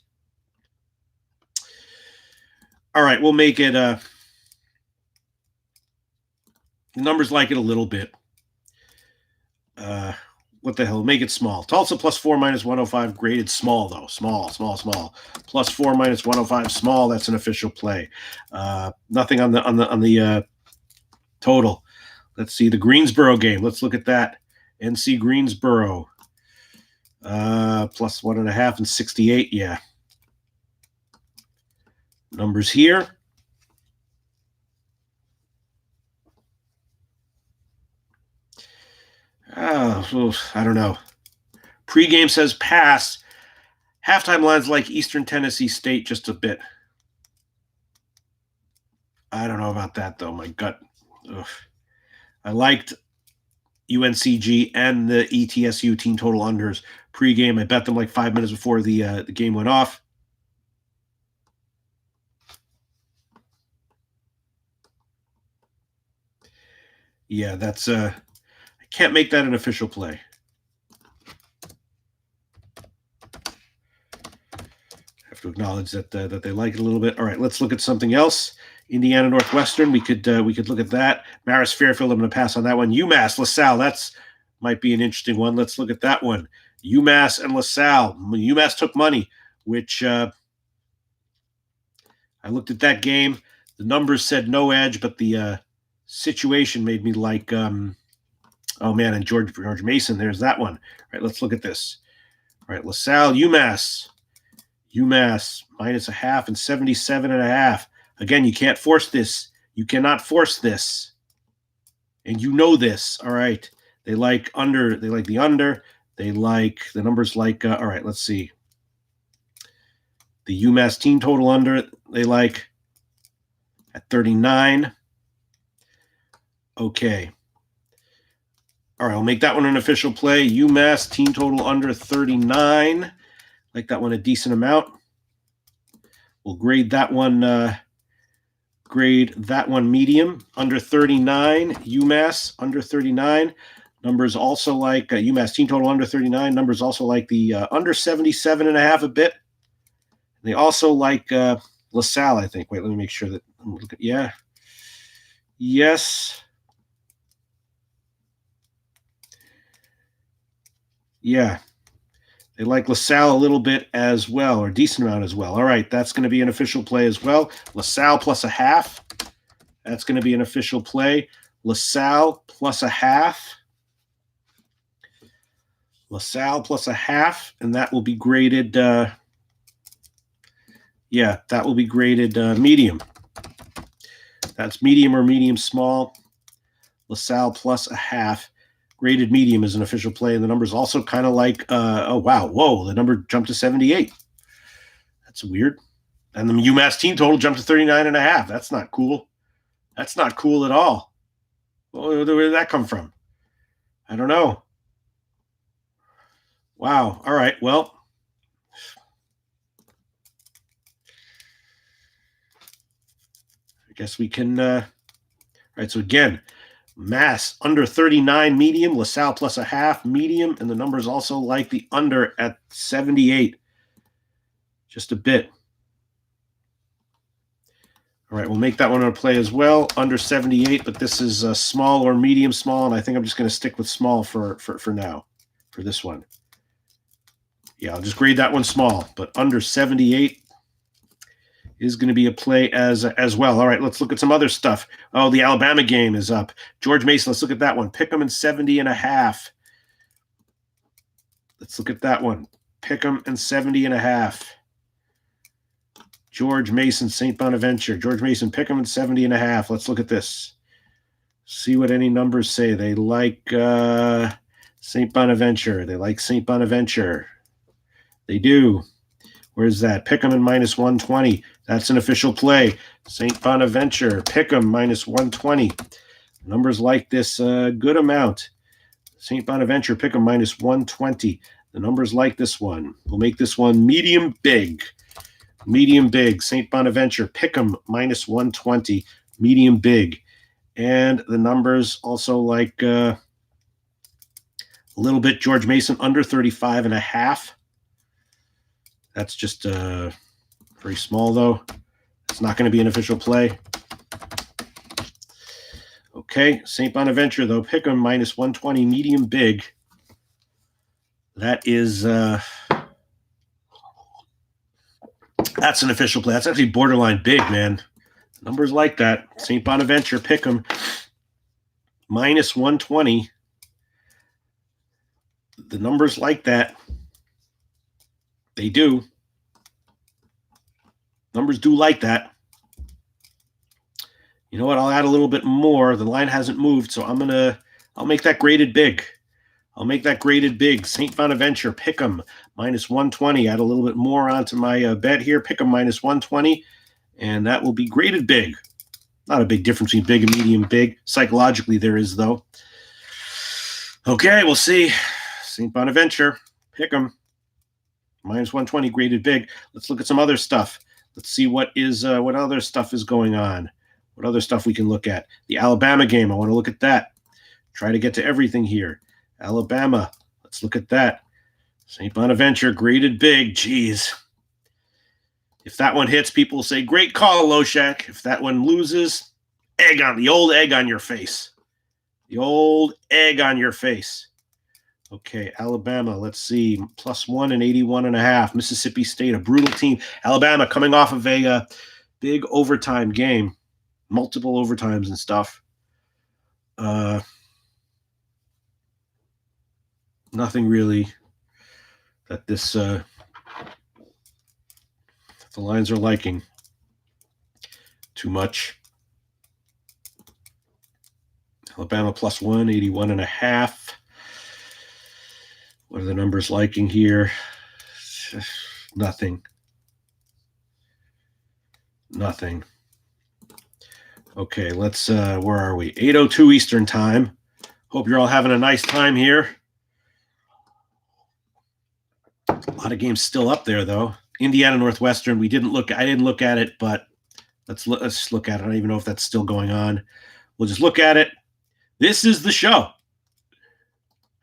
All right, we'll make it numbers like it a little bit. What the hell? Make it small. Tulsa plus 4 minus 105 graded small though. Small. Plus 4 minus 105 small. That's an official play. Nothing on the total. Let's see the Greensboro game. Let's look at that. NC Greensboro plus 1.5 and 68. Yeah. Numbers here. Oh, I don't know. Pre-game says pass. Halftime lines like Eastern Tennessee State just a bit. I don't know about that, though. My gut. Ugh. I liked UNCG and the ETSU team total unders pre-game. I bet them like 5 minutes before the game went off. Yeah, that's I can't make that an official play. Have to acknowledge that that they like it a little bit. All right, let's look at something else. Indiana Northwestern. We could look at that. Marist Fairfield. I'm going to pass on that one. UMass LaSalle. That's might be an interesting one. Let's look at that one. UMass and LaSalle. UMass took money, which I looked at that game. The numbers said no edge, but the situation made me like, oh man, and George Mason, there's that one. All right, let's look at this. All right, LaSalle, UMass minus 0.5 and 77.5. Again, you can't force this. You cannot force this. And you know this. All right. They like under. They like the under. They like the numbers like, all right, let's see. The UMass team total under, they like at 39. Okay. All right, I'll make that one an official play. UMass team total under 39. Like that one a decent amount. We'll grade that one medium. Under 39. UMass under 39. Numbers also like UMass team total under 39. Numbers also like the under 77.5 a bit. They also like LaSalle, I think. Wait, let me make sure that. Yeah. Yes. Yeah. They like LaSalle a little bit as well, or a decent amount as well. All right, that's going to be an official play as well. LaSalle plus 0.5. That's going to be an official play. LaSalle plus 0.5. LaSalle plus 0.5, and that will be graded. That will be graded medium. That's medium or medium small. LaSalle plus 0.5. Graded medium is an official play, and the number's also kind of like, oh, wow, whoa, the number jumped to 78. That's weird. And the UMass team total jumped to 39.5. That's not cool. That's not cool at all. Where did that come from? I don't know. Wow. All right. Well, I guess we can. All right. So again, Mass under 39 medium, LaSalle plus 0.5 medium, and the numbers also like the under at 78. Just a bit. All right, we'll make that one on a play as well. Under 78, but this is small or medium small, and I think I'm just going to stick with small for now, for this one. Yeah, I'll just grade that one small, but under 78 is going to be a play as well. All right, let's look at some other stuff. Oh, the Alabama game is up. George Mason, let's look at that one. Pick them in 70.5. Let's look at that one. Pick them in 70.5. George Mason, St. Bonaventure. George Mason, pick them in 70.5. Let's look at this. See what any numbers say. They like St. Bonaventure. They like St. Bonaventure. They do. Where's that? Pick'em in minus 120. That's an official play. St. Bonaventure, Pick'em minus 120. Numbers like this good amount. St. Bonaventure, Pick'em minus 120. The numbers like this one. We'll make this one medium big. Medium big. St. Bonaventure, Pick'em minus 120. Medium big. And the numbers also like a little bit George Mason under 35.5. That's just very small, though. It's not going to be an official play. Okay, St. Bonaventure, though, pick 'em minus 120, medium big. That is, that's an official play. That's actually borderline big, man. Numbers like that. St. Bonaventure, pick 'em minus 120. The numbers like that. They do. Numbers do like that. You know what? I'll add a little bit more. The line hasn't moved, so I'll make that graded big. I'll make that graded big. St. Bonaventure, pick 'em minus 120. Add a little bit more onto my bet here. Pick 'em minus 120, and that will be graded big. Not a big difference between big and medium big. Psychologically, there is, though. Okay, we'll see. St. Bonaventure, pick 'em minus 120, graded big. Let's look at some other stuff. Let's see what other stuff is going on. What other stuff we can look at. The Alabama game, I want to look at that. Try to get to everything here. Alabama, let's look at that. St. Bonaventure, graded big. Jeez. If that one hits, people will say, great call, Loshak. If that one loses, the old egg on your face. The old egg on your face. Okay, Alabama, let's see. +1 and 81.5. Mississippi State, a brutal team. Alabama coming off of a big overtime game. Multiple overtimes and stuff. Nothing really that the lines are liking too much. Alabama +1, 81.5. What are the numbers liking here? Nothing. Okay, let's, where are we? 8:02 Eastern time. Hope you're all having a nice time here. A lot of games still up there, though. Indiana Northwestern, I didn't look at it, but let's look at it. I don't even know if that's still going on. We'll just look at it. This is the show.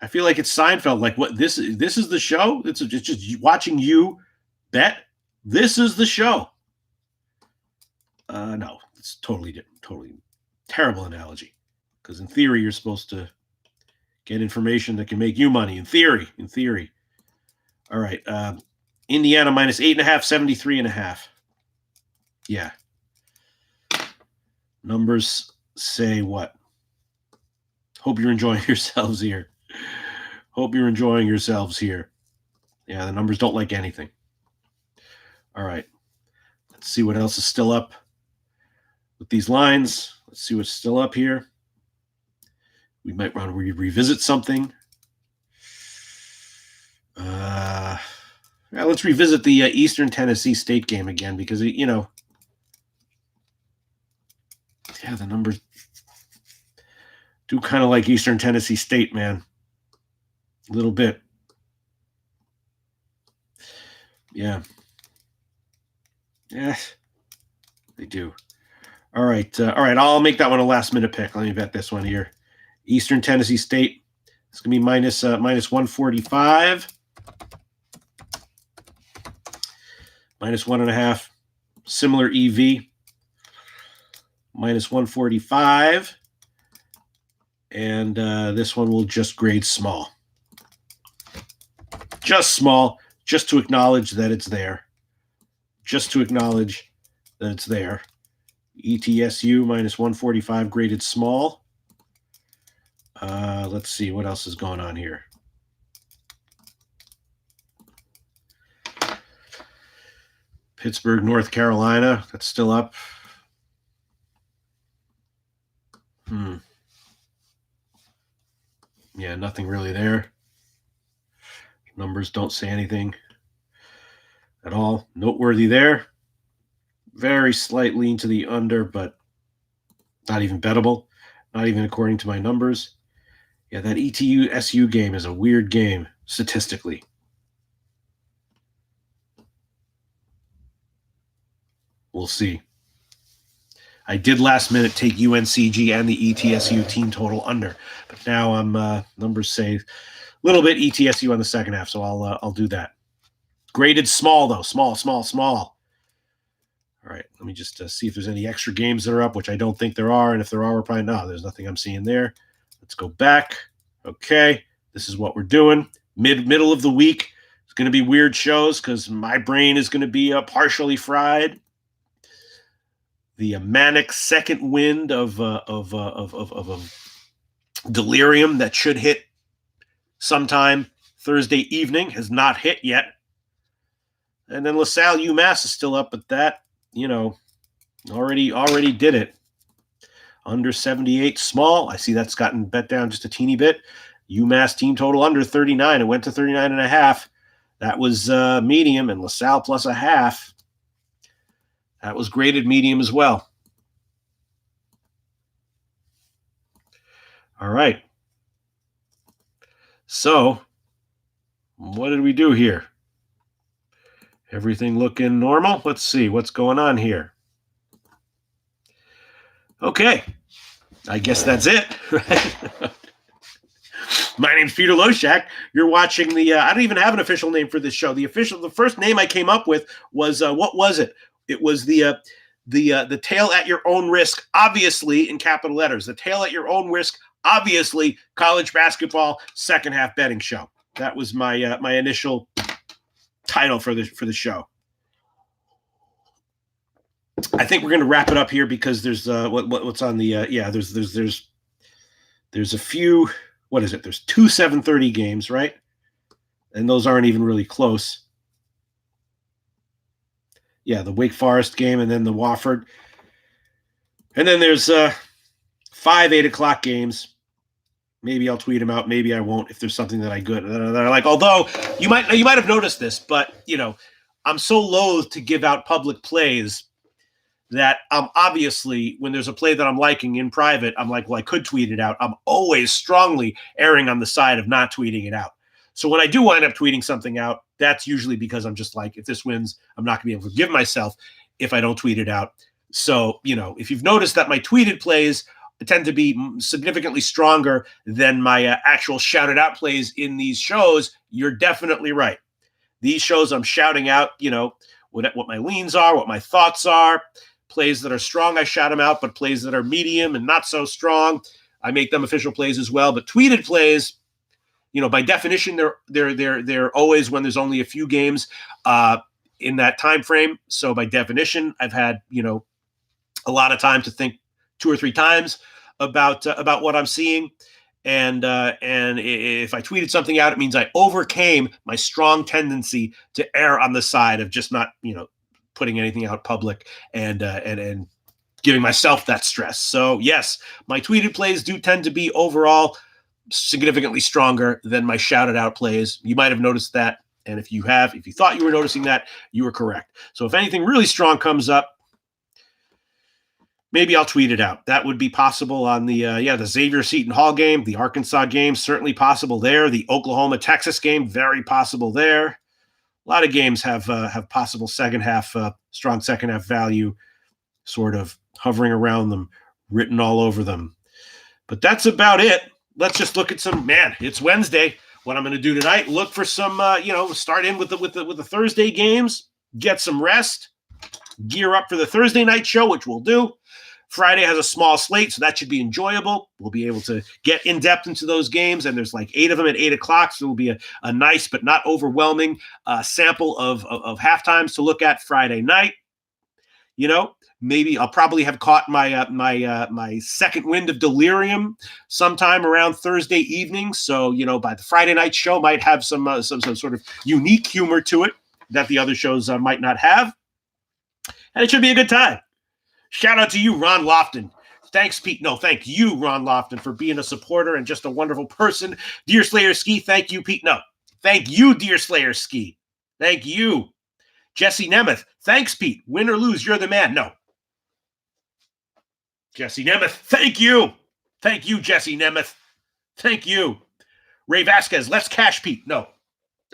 I feel like it's Seinfeld. Like, what? This is the show? It's just watching you bet. This is the show. No, it's totally different. Totally terrible analogy. Because in theory, you're supposed to get information that can make you money. In theory. All right. Indiana -8.5, 73.5. Yeah. Numbers say what? Hope you're enjoying yourselves here. Yeah, the numbers don't like anything. All right. Let's see what else is still up with these lines. Let's see what's still up here. We might want to revisit something. Yeah, let's revisit the Eastern Tennessee State game again because, the numbers do kind of like Eastern Tennessee State, man. A little bit. Yeah. Yeah, they do. All right. I'll make that one a last-minute pick. Let me bet this one here. Eastern Tennessee State. It's going to be minus 145. -1.5. Similar EV. -145. And this one will just grade small. Just small, just to acknowledge that it's there. ETSU -145 graded small. Let's see what else is going on here. Pittsburgh, North Carolina, that's still up. Yeah, nothing really there. Numbers don't say anything at all. Noteworthy there. Very slight lean to the under, but not even bettable. Not even according to my numbers. Yeah, that ETU-SU game is a weird game statistically. We'll see. I did last minute take UNCG and the ETSU team total under, but now I'm numbers say a little bit ETSU on the second half, so I'll do that. Graded small though, small. All right, let me just see if there's any extra games that are up, which I don't think there are, and if there are, we're probably not. There's nothing I'm seeing there. Let's go back. Okay, this is what we're doing. Middle of the week. It's going to be weird shows because my brain is going to be partially fried. The manic second wind of delirium that should hit sometime Thursday evening has not hit yet. And then LaSalle UMass is still up, but that, already did it. Under 78 small. I see that's gotten bet down just a teeny bit. UMass team total under 39. It went to 39.5. That was medium, and LaSalle plus a half. That was graded medium as well. All right. So, what did we do here? Everything looking normal? Let's see what's going on here. Okay. I guess that's it. My name's Peter Loshak. You're watching the I don't even have an official name for this show. The first name I came up with was what was it? It was the tail at your own risk, obviously in capital letters. The tail at your own risk, obviously college basketball second half betting show. That was my my initial title for the show. I think we're going to wrap it up here because there's what's on the there's a few. What is it? There's 2 7:30 games, right? And those aren't even really close. Yeah, the Wake Forest game and then the Wofford. And then there's 5 8 o'clock games. Maybe I'll tweet them out. Maybe I won't if there's something that I like. Although you might have noticed this, but I'm so loath to give out public plays that obviously when there's a play that I'm liking in private, I'm like, well, I could tweet it out. I'm always strongly erring on the side of not tweeting it out. So when I do wind up tweeting something out, that's usually because I'm just like, if this wins, I'm not gonna be able to forgive myself if I don't tweet it out. So, if you've noticed that my tweeted plays tend to be significantly stronger than my actual shouted out plays in these shows, you're definitely right. These shows I'm shouting out, what my leans are, what my thoughts are. Plays that are strong, I shout them out, but plays that are medium and not so strong, I make them official plays as well. But tweeted plays, by definition, they're always when there's only a few games in that time frame. So by definition, I've had a lot of time to think 2 or 3 times about what I'm seeing. And if I tweeted something out, it means I overcame my strong tendency to err on the side of just not putting anything out public and giving myself that stress. So yes, my tweeted plays do tend to be overall significantly stronger than my shouted out plays. You might have noticed that. And if you thought you were noticing that, you were correct. So if anything really strong comes up, maybe I'll tweet it out. That would be possible on the Xavier Seton Hall game, the Arkansas game, certainly possible there. The Oklahoma-Texas game, very possible there. A lot of games have possible second half, strong second half value sort of hovering around them, written all over them. But that's about it. Let's just look at it's Wednesday. What I'm going to do tonight, look for some, start in with the Thursday games, get some rest, gear up for the Thursday night show, which we'll do. Friday has a small slate, so that should be enjoyable. We'll be able to get in depth into those games, and there's like 8 of them at 8 o'clock, so it will be a nice but not overwhelming sample of halftimes to look at Friday night. Maybe I'll probably have caught my my second wind of delirium sometime around Thursday evening. So by the Friday night show, might have some sort of unique humor to it that the other shows might not have, and it should be a good time. Shout out to you, Ron Lofton. Thanks, Pete. No, thank you, Ron Lofton, for being a supporter and just a wonderful person. Deer Slayer Ski, thank you, Pete. No, thank you, Deer Slayer Ski. Thank you. Jesse Nemeth, thanks, Pete. Win or lose, you're the man. No. Jesse Nemeth, thank you. Thank you, Jesse Nemeth. Thank you. Ray Vasquez, let's cash, Pete. No.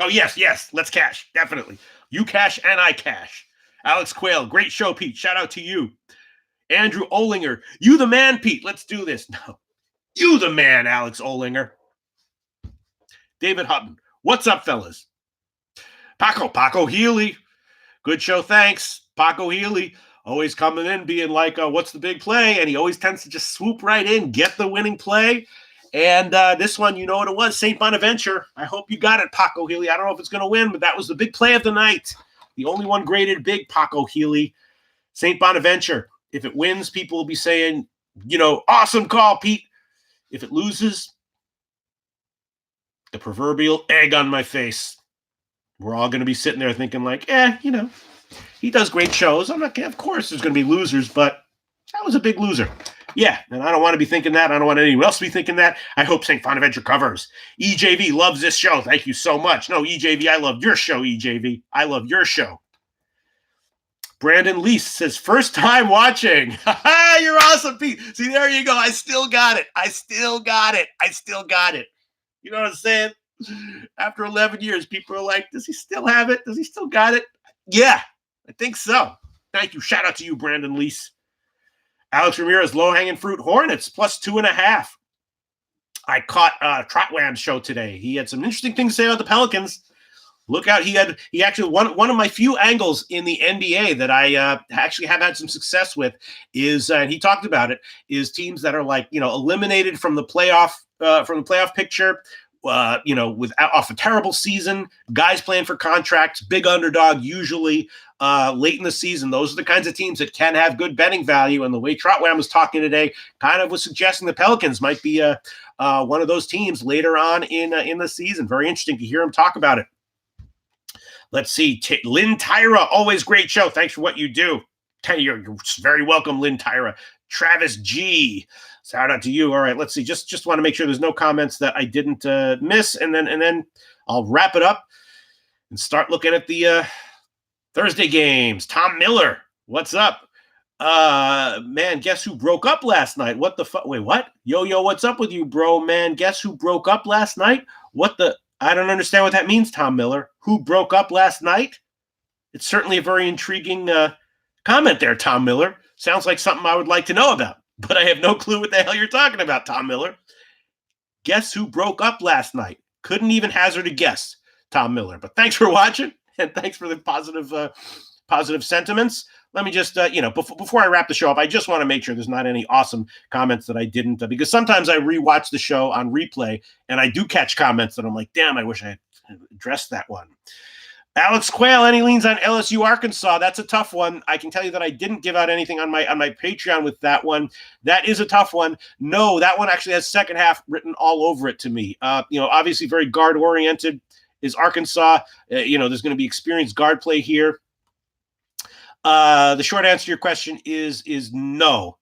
Oh, yes, let's cash. Definitely. You cash and I cash. Alex Quayle, great show, Pete. Shout out to you. Andrew Olinger, you the man, Pete. Let's do this. No, you the man, Alex Olinger. David Hutton, what's up, fellas? Paco Healy, good show, thanks. Paco Healy, always coming in being like, what's the big play? And he always tends to just swoop right in, get the winning play. And this one, you know what it was, St. Bonaventure. I hope you got it, Paco Healy. I don't know if it's going to win, but that was the big play of the night. The only one graded big, Paco Healy. St. Bonaventure. If it wins, people will be saying, awesome call, Pete. If it loses, the proverbial egg on my face. We're all going to be sitting there thinking like, he does great shows. Of course there's going to be losers, but that was a big loser. Yeah, and I don't want to be thinking that. I don't want anyone else to be thinking that. I hope St. Bonaventure covers. EJV loves this show. Thank you so much. No, EJV, I love your show, EJV. I love your show. Brandon Lease says, first time watching. You're awesome, Pete. See, there you go. I still got it. You know what I'm saying? After 11 years, people are like, does he still have it? Does he still got it? Yeah, I think so. Thank you. Shout out to you, Brandon Lease. Alex Ramirez, low-hanging fruit Hornets, plus 2.5. I caught Trotwam's show today. He had some interesting things to say about the Pelicans. Look out. He actually, one of my few angles in the NBA that I actually have had some success with is, and he talked about it, is teams that are like, eliminated from the playoff picture, off a terrible season, guys playing for contracts, big underdog, usually late in the season. Those are the kinds of teams that can have good betting value. And the way Trotwam was talking today kind of was suggesting the Pelicans might be one of those teams later on in the season. Very interesting to hear him talk about it. Let's see. Lynn Tyra, always great show. Thanks for what you do. You're very welcome, Lynn Tyra. Travis G, shout out to you. All right, let's see. Just want to make sure there's no comments that I didn't miss, and then I'll wrap it up and start looking at the Thursday games. Tom Miller, what's up? Man, guess who broke up last night? What the fuck? Wait, what? Yo, what's up with you, bro? Man, guess who broke up last night? What the? I don't understand what that means, Tom Miller. Who broke up last night? It's certainly a very intriguing comment there, Tom Miller. Sounds like something I would like to know about, but I have no clue what the hell you're talking about, Tom Miller. Guess who broke up last night? Couldn't even hazard a guess, Tom Miller. But thanks for watching, and thanks for the positive sentiments. Let me just, before I wrap the show up, I just want to make sure there's not any awesome comments that I didn't, because sometimes I rewatch the show on replay, and I do catch comments that I'm like, damn, I wish I had addressed that one. Alex Quayle, any leans on LSU Arkansas? That's a tough one. I can tell you that I didn't give out anything on my Patreon with that one. That is a tough one. No, that one actually has second half written all over it to me. Obviously very guard oriented is Arkansas. There's going to be experienced guard play here. The short answer to your question is no.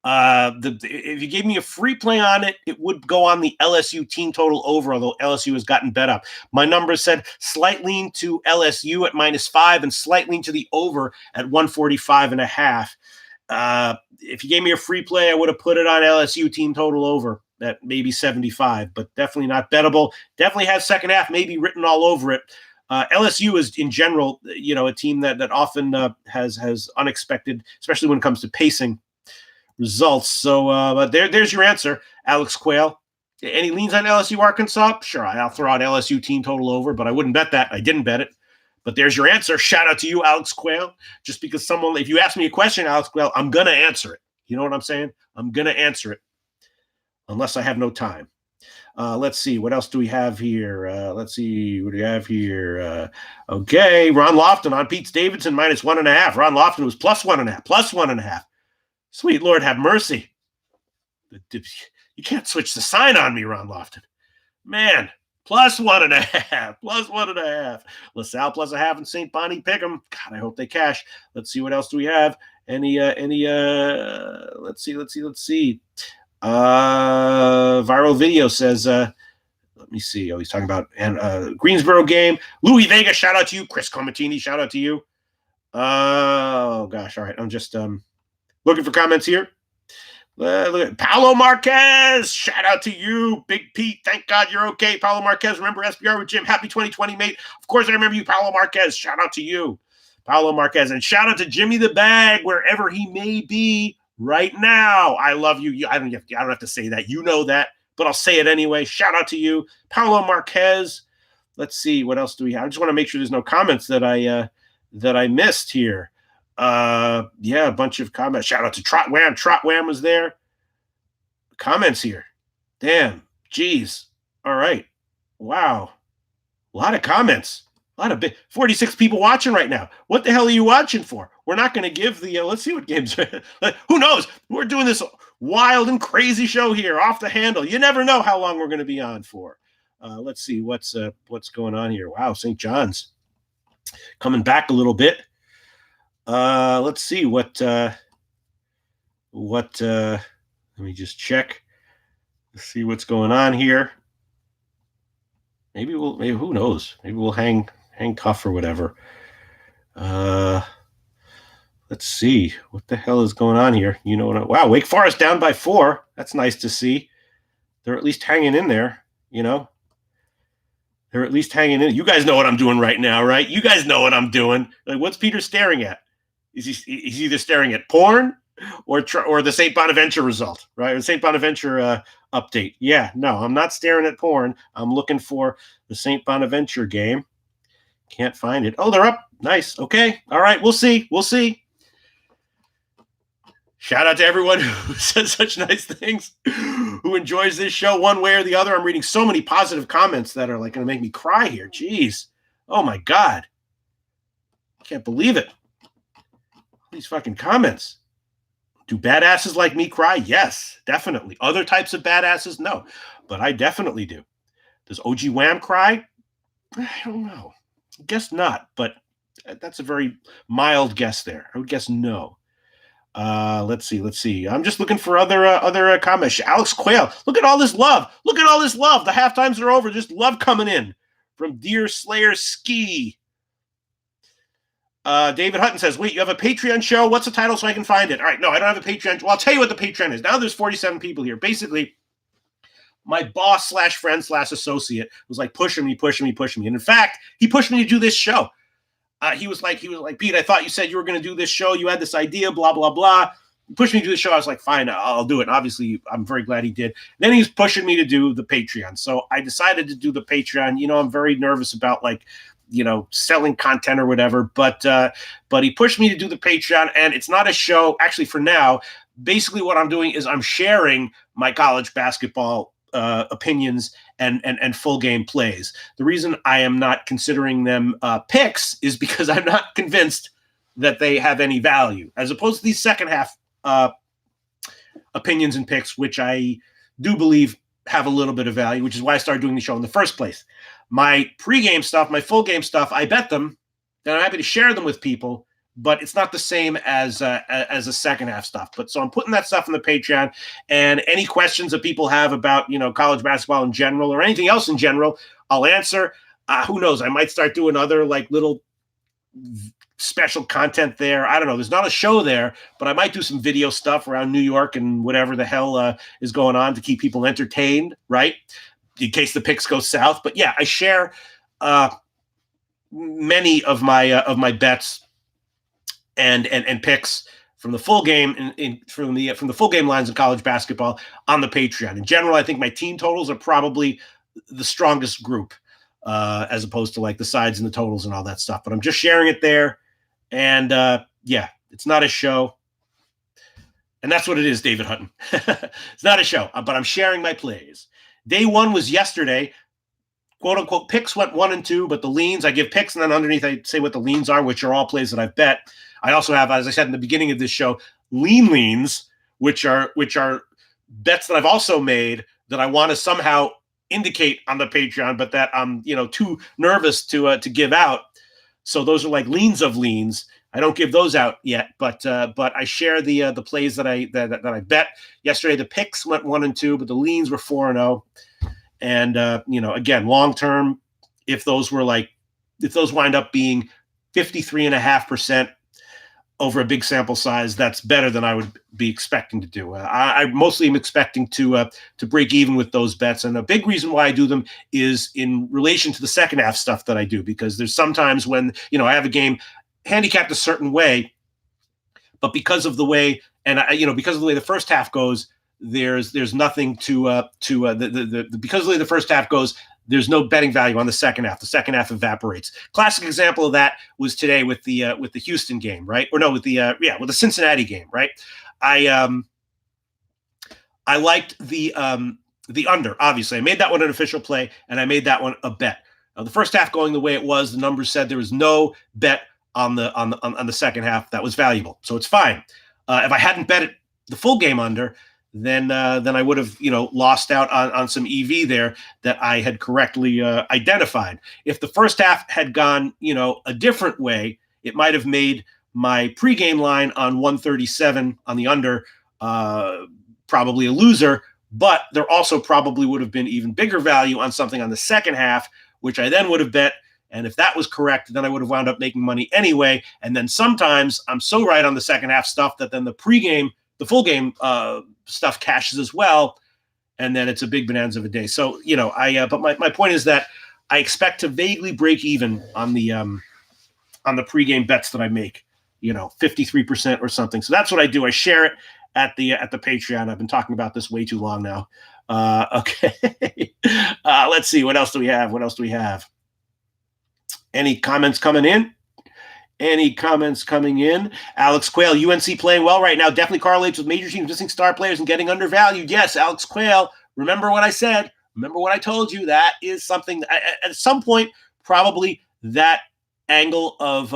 If you gave me a free play on it, it would go on the LSU team total over, although LSU has gotten bet up. My number said slight lean to LSU at -5 and slight lean to the over at 145.5. If you gave me a free play, I would have put it on LSU team total over at maybe 75, but definitely not bettable. Definitely has second half maybe written all over it. LSU is in general, a team that often has unexpected, especially when it comes to pacing results. So there's your answer, Alex Quayle. Any leans on LSU Arkansas? Sure, I'll throw out LSU team total over, but I wouldn't bet that. I didn't bet it. But there's your answer. Shout out to you, Alex Quayle. Just because if you ask me a question, Alex Quayle, I'm going to answer it. You know what I'm saying? I'm going to answer it unless I have no time. Let's see. What else do we have here? Let's see. What do we have here? Okay. Ron Lofton on Pete Davidson -1.5. Ron Lofton was +1.5. Sweet Lord, have mercy. You can't switch the sign on me, Ron Lofton. Man, +1.5. LaSalle +0.5 and St. Bonnie Pick'em. God, I hope they cash. Let's see. What else do we have? Let's see. Viral Video says, let me see. Oh, he's talking about Greensboro game. Louis Vega, shout out to you. Chris Comatini, shout out to you. Oh, gosh. All right. I'm just looking for comments here. Look at Paolo Marquez. Shout out to you, Big Pete. Thank God you're okay. Paolo Marquez. Remember SBR with Jim. Happy 2020, mate. Of course I remember you, Paolo Marquez. Shout out to you, Paolo Marquez. And shout out to Jimmy the Bag, wherever he may be right now. I love you. I don't have to say that. You know that, but I'll say it anyway. Shout out to you, Paulo Marquez. Let's see, what else do we have? I just want to make sure there's no comments that I missed here. Yeah, a bunch of comments. Shout out to Trot Wham. Trot Wham was there. Comments here. Damn. Jeez. All right. Wow. A lot of comments. A lot of 46 people watching right now. What the hell are you watching for? We're not going to give the let's see what games. Who knows? We're doing this wild and crazy show here off the handle. You never know how long we're going to be on for. Let's see what's going on here. Wow, St. John's coming back a little bit. Let's see what let me just check. Let's see what's going on here. Maybe who knows? Maybe we'll hang tough or whatever. Let's see what the hell is going on here. You know what? Wow, Wake Forest down by 4. That's nice to see. They're at least hanging in there. You know, they're at least hanging in. You guys know what I'm doing right now, right? You guys know what I'm doing. Like, what's Peter staring at? He's either staring at porn or the St. Bonaventure result, right? The St. Bonaventure update. Yeah, no, I'm not staring at porn. I'm looking for the St. Bonaventure game. Can't find it. Oh, they're up. Nice. Okay. All right. We'll see. Shout out to everyone who says such nice things, who enjoys this show one way or the other. I'm reading so many positive comments that are like going to make me cry here. Jeez. Oh my God. Can't believe it. These fucking comments. Do badasses like me cry? Yes, definitely. Other types of badasses? No, but I definitely do. Does OG Wham cry? I don't know. Guess not, but that's a very mild guess there. I would guess no. Let's see. I'm just looking for other comments. Alex Quayle, look at all this love. The half times are over. Just love coming in from Deer Slayer Ski. David Hutton says, wait, you have a Patreon show? What's the title so I can find it? All right, no, I don't have a Patreon. Well, I'll tell you what the Patreon is. Now there's 47 people here. Basically, my boss / friend / associate was like pushing me. And in fact, he pushed me to do this show. He was like, Pete, I thought you said you were going to do this show. You had this idea, blah, blah, blah. He pushed me to do the show. I was like, fine, I'll do it. And obviously, I'm very glad he did. Then he's pushing me to do the Patreon. So I decided to do the Patreon. You know, I'm very nervous about selling content or whatever, but he pushed me to do the Patreon, and it's not a show. Actually, for now, basically what I'm doing is I'm sharing my college basketball opinions and full game plays. The reason I am not considering them picks is because I'm not convinced that they have any value, as opposed to these second half opinions and picks, which I do believe have a little bit of value, which is why I started doing the show in the first place. My pregame stuff, my full game stuff, I bet them, and I'm happy to share them with people, but it's not the same as a second half stuff. But so I'm putting that stuff in the Patreon, and any questions that people have about, college basketball in general or anything else in general, I'll answer. Who knows? I might start doing other little special content there. I don't know. There's not a show there, but I might do some video stuff around New York and whatever the hell is going on to keep people entertained, right? In case the picks go south. But yeah, I share many of my bets and picks from the full game from the full game lines of college basketball on the Patreon. In general, I think my team totals are probably the strongest group, as opposed to the sides and the totals and all that stuff. But I'm just sharing it there. And yeah, it's not a show. And that's what it is, David Hutton. It's not a show, but I'm sharing my plays. Day one was yesterday. Quote unquote picks went 1 and 2, but the leans, I give picks, and then underneath I say what the leans are, which are all plays that I've bet. I also have, as I said in the beginning of this show, leans, which are bets that I've also made that I want to somehow indicate on the Patreon, but that I'm too nervous to give out. So those are like leans of leans. I don't give those out yet, but I share the plays that I bet. Yesterday the picks went 1 and 2, but the leans were 4 and 0. And again, long term, if those wind up being 53.5% over a big sample size, that's better than I would be expecting to do. I mostly am expecting to break even with those bets, and a big reason why I do them is in relation to the second half stuff that I do, because there's sometimes when I have a game handicapped a certain way, But because of the way, because of the way the first half goes, there's nothing because of the way the first half goes, there's no betting value on the second half. The second half evaporates. Classic example of that was today with the Houston game, right? Or no, with the Cincinnati game, right? I liked the under. Obviously, I made that one an official play, and I made that one a bet. Now, the first half going the way it was, the numbers said there was no bet on the second half that was valuable, so it's fine. If I hadn't bet it the full game under, then I would have lost out on some EV there that I had correctly identified. If the first half had gone a different way, it might have made my pregame line on 137 on the under probably a loser, but there also probably would have been even bigger value on something on the second half, which I then would have bet. And if that was correct, then I would have wound up making money anyway. And then sometimes I'm so right on the second half stuff that then the full game stuff cashes as well. And then it's a big bonanza of a day. So, but my point is that I expect to vaguely break even on the pregame bets that I make, 53% or something. So that's what I do. I share it at the Patreon. I've been talking about this way too long now. Okay. Let's see. What else do we have? Any comments coming in? Alex Quayle, UNC playing well right now. Definitely correlates with major teams missing star players and getting undervalued. Yes, Alex Quayle. Remember what I said. Remember what I told you. That is something at some point, probably that angle of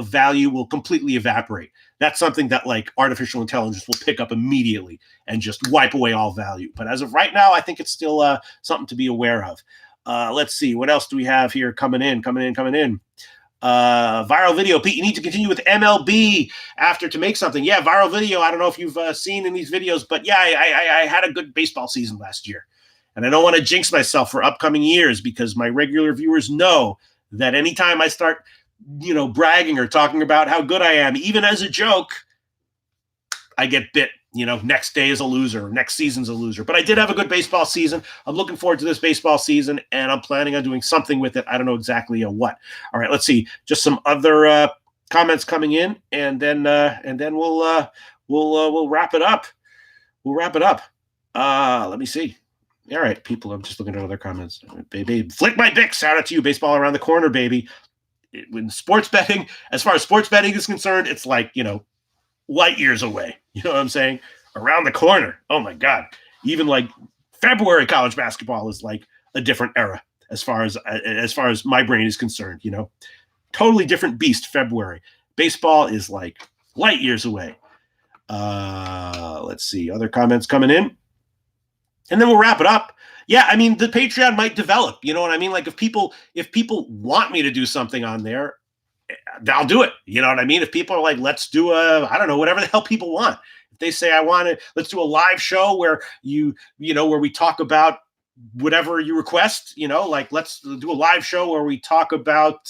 value will completely evaporate. That's something that like artificial intelligence will pick up immediately and just wipe away all value. But as of right now, I think it's still something to be aware of. Let's see. What else do we have here coming in? Viral video. Pete, you need to continue with MLB to make something. Yeah, viral video. I don't know if you've seen in these videos, but yeah, I had a good baseball season last year. And I don't want to jinx myself for upcoming years because my regular viewers know that anytime I start, bragging or talking about how good I am, even as a joke, I get bit. Next day is a loser, next season's a loser. But I did have a good baseball season. I'm looking forward to this baseball season, and I'm planning on doing something with it. I don't know exactly what. All right, let's see. Just some other comments coming in, and then we'll wrap it up. Let me see. All right, people. I'm just looking at other comments. Baby, flick my dick. Shout out to you. Baseball around the corner, baby. When sports betting, as far as sports betting is concerned, it's like light years away. You know what I'm saying? Around the corner. Oh my God. Even like February college basketball is like a different era as far as my brain is concerned, Totally different beast February. Baseball is like light years away. Let's see. Other comments coming in. And then we'll wrap it up. Yeah, I mean, the Patreon might develop. You know what I mean? Like if people want me to do something on there, I'll do it. You know what I mean? If people are like, let's do I don't know, whatever the hell people want. If they say, let's do a live show where where we talk about whatever you request, like let's do a live show where we talk about,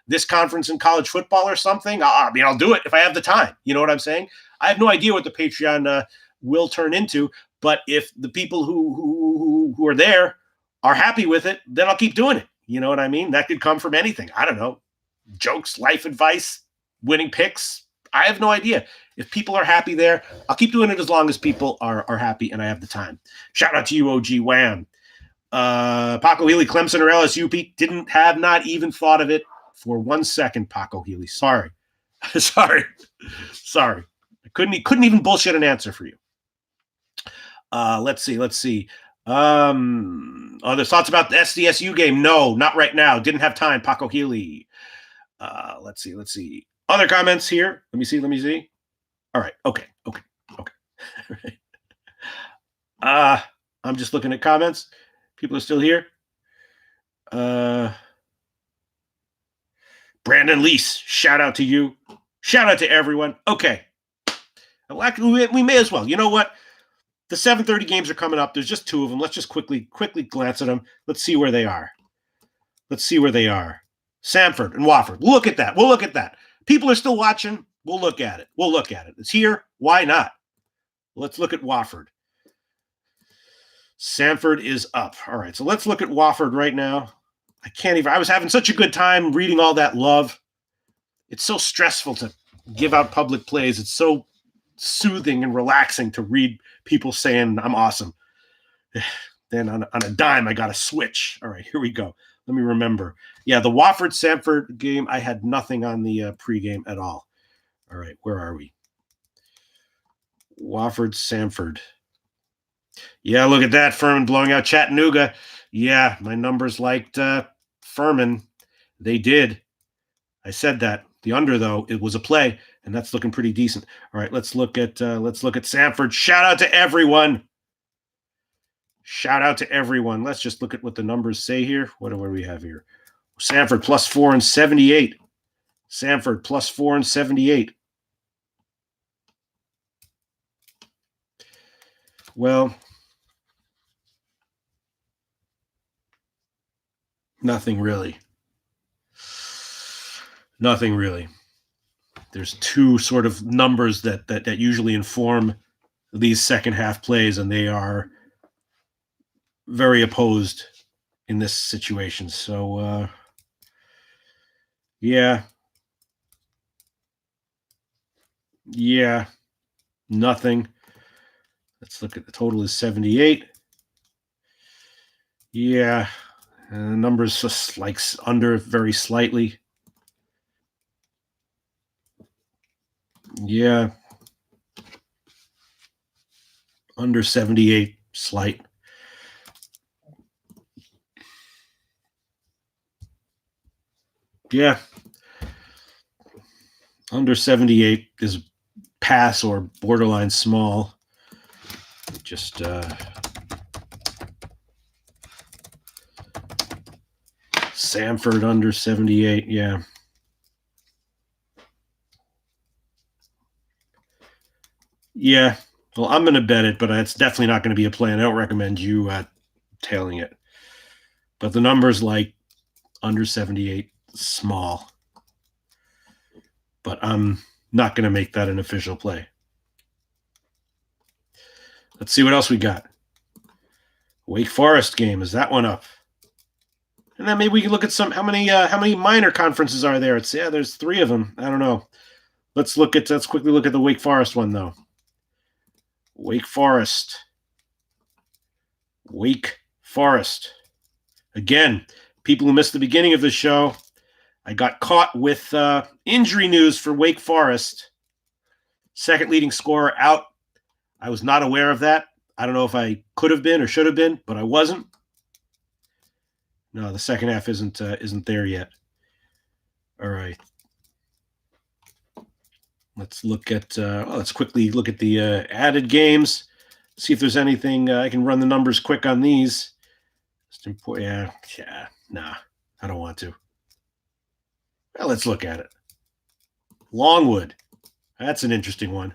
this conference in college football or something. I'll do it if I have the time. You know what I'm saying? I have no idea what the Patreon will turn into, but if the people who are there are happy with it, then I'll keep doing it. You know what I mean? That could come from anything. I don't know. Jokes, life advice, winning picks. I have no idea. If people are happy there, I'll keep doing it as long as people are happy and I have the time. Shout out to you, OG Wham. Paco Healy, Clemson or LSU, Pete, not even thought of it for 1 second, Paco Healy. Sorry. Sorry. I couldn't even bullshit an answer for you. Let's see. Other thoughts about the SDSU game? No, not right now. Didn't have time, Paco Healy. Let's see. Other comments here. Let me see. All right. Okay. All right. I'm just looking at comments. People are still here. Brandon Lease, shout out to you. Shout out to everyone. Okay. We may as well. You know what? The 7:30 games are coming up. There's just two of them. Let's just quickly glance at them. Let's see where they are. Samford and Wofford. Look at that. People are still watching. We'll look at it. It's here. Why not? Let's look at Wofford. Samford is up. All right, so let's look at Wofford right now. I was having such a good time reading all that love. It's so stressful to give out public plays. It's so soothing and relaxing to read people saying I'm awesome. Then on a dime, I got a switch. All right, here we go. Let me remember. Yeah, the Wofford-Sanford game, I had nothing on the pregame at all. All right, where are we? Wofford-Sanford. Yeah, look at that. Furman blowing out Chattanooga. Yeah, my numbers liked Furman. They did. I said that. The under, though, it was a play, and that's looking pretty decent. All right, let's look at Sanford. Shout out to everyone. Shout out to everyone. Let's just look at what the numbers say here. What do we have here? Sanford plus 4 and 78. Sanford plus 4 and 78. Well, nothing really. Nothing really. There's two sort of numbers that usually inform these second half plays, and they are very opposed in this situation. So, yeah, nothing. Let's look at the total is 78. Yeah, numbers just like under very slightly. Yeah, under 78, slight. Yeah, under 78 is pass or borderline small. Just Sanford under 78. Yeah. Yeah. Well, I'm going to bet it, but it's definitely not going to be a play. And I don't recommend you tailing it. But the number's like under 78, small. But I'm not going to make that an official play. Let's see what else we got. Wake Forest game. Is that one up? And then maybe we can look at how many minor conferences are there. There's 3 of them. I don't know. Let's quickly look at the Wake Forest one though. Wake Forest. Again, people who missed the beginning of the show, I got caught with injury news for Wake Forest. Second leading scorer out. I was not aware of that. I don't know if I could have been or should have been, but I wasn't. No, the second half isn't there yet. All right. Let's quickly look at the added games. See if there's anything. I can run the numbers quick on these. Nah, I don't want to. Well, let's look at it. Longwood. That's an interesting one.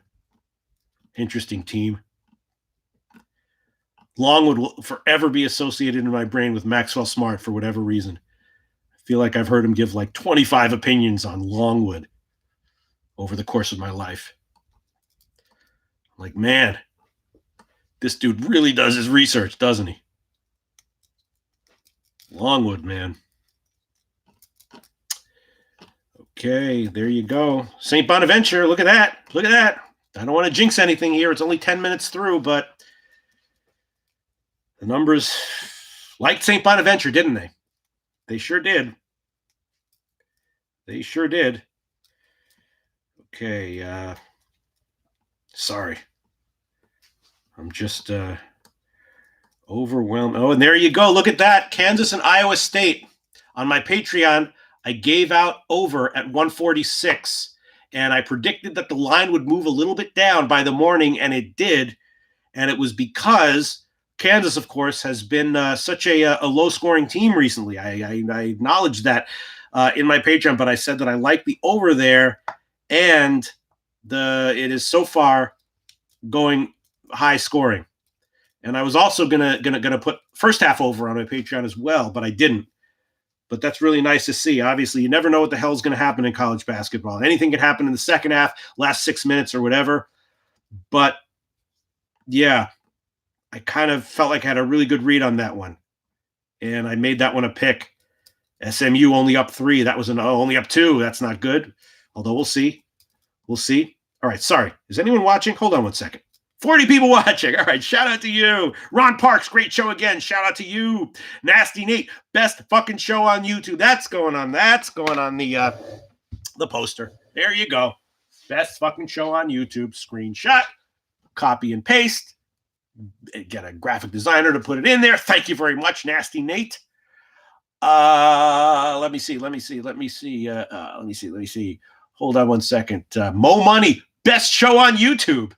Interesting team. Longwood will forever be associated in my brain with Maxwell Smart for whatever reason. I feel like I've heard him give like 25 opinions on Longwood over the course of my life. Like, man, this dude really does his research, doesn't he? Longwood, man. Okay, there you go. St. Bonaventure, look at that. Look at that. I don't want to jinx anything here. It's only 10 minutes through, but the numbers liked St. Bonaventure, didn't they? They sure did. Okay, sorry. I'm just overwhelmed. Oh, and there you go. Look at that. Kansas and Iowa State. On my Patreon, I gave out over at 146, and I predicted that the line would move a little bit down by the morning, and it did. And it was because Kansas, of course, has been such a low-scoring team recently. I acknowledged that in my Patreon, but I said that I like the over there, and it is so far going high scoring. And I was also gonna put first half over on my Patreon as well, but I didn't. But that's really nice to see. Obviously, you never know what the hell is going to happen in college basketball. Anything can happen in the second half, last 6 minutes or whatever. But yeah, I kind of felt like I had a really good read on that one. And I made that one a pick. SMU only up 3. That was only up 2. That's not good. Although we'll see. We'll see. All right, sorry. Is anyone watching? Hold on one second. 40 people watching. All right, shout out to you. Ron Parks, great show again. Shout out to you. Nasty Nate, best fucking show on YouTube. That's going on. That's going on the poster. There you go. Best fucking show on YouTube. Screenshot, copy and paste. Get a graphic designer to put it in there. Thank you very much, Nasty Nate. Let me see. Hold on one second. Mo Money, best show on YouTube.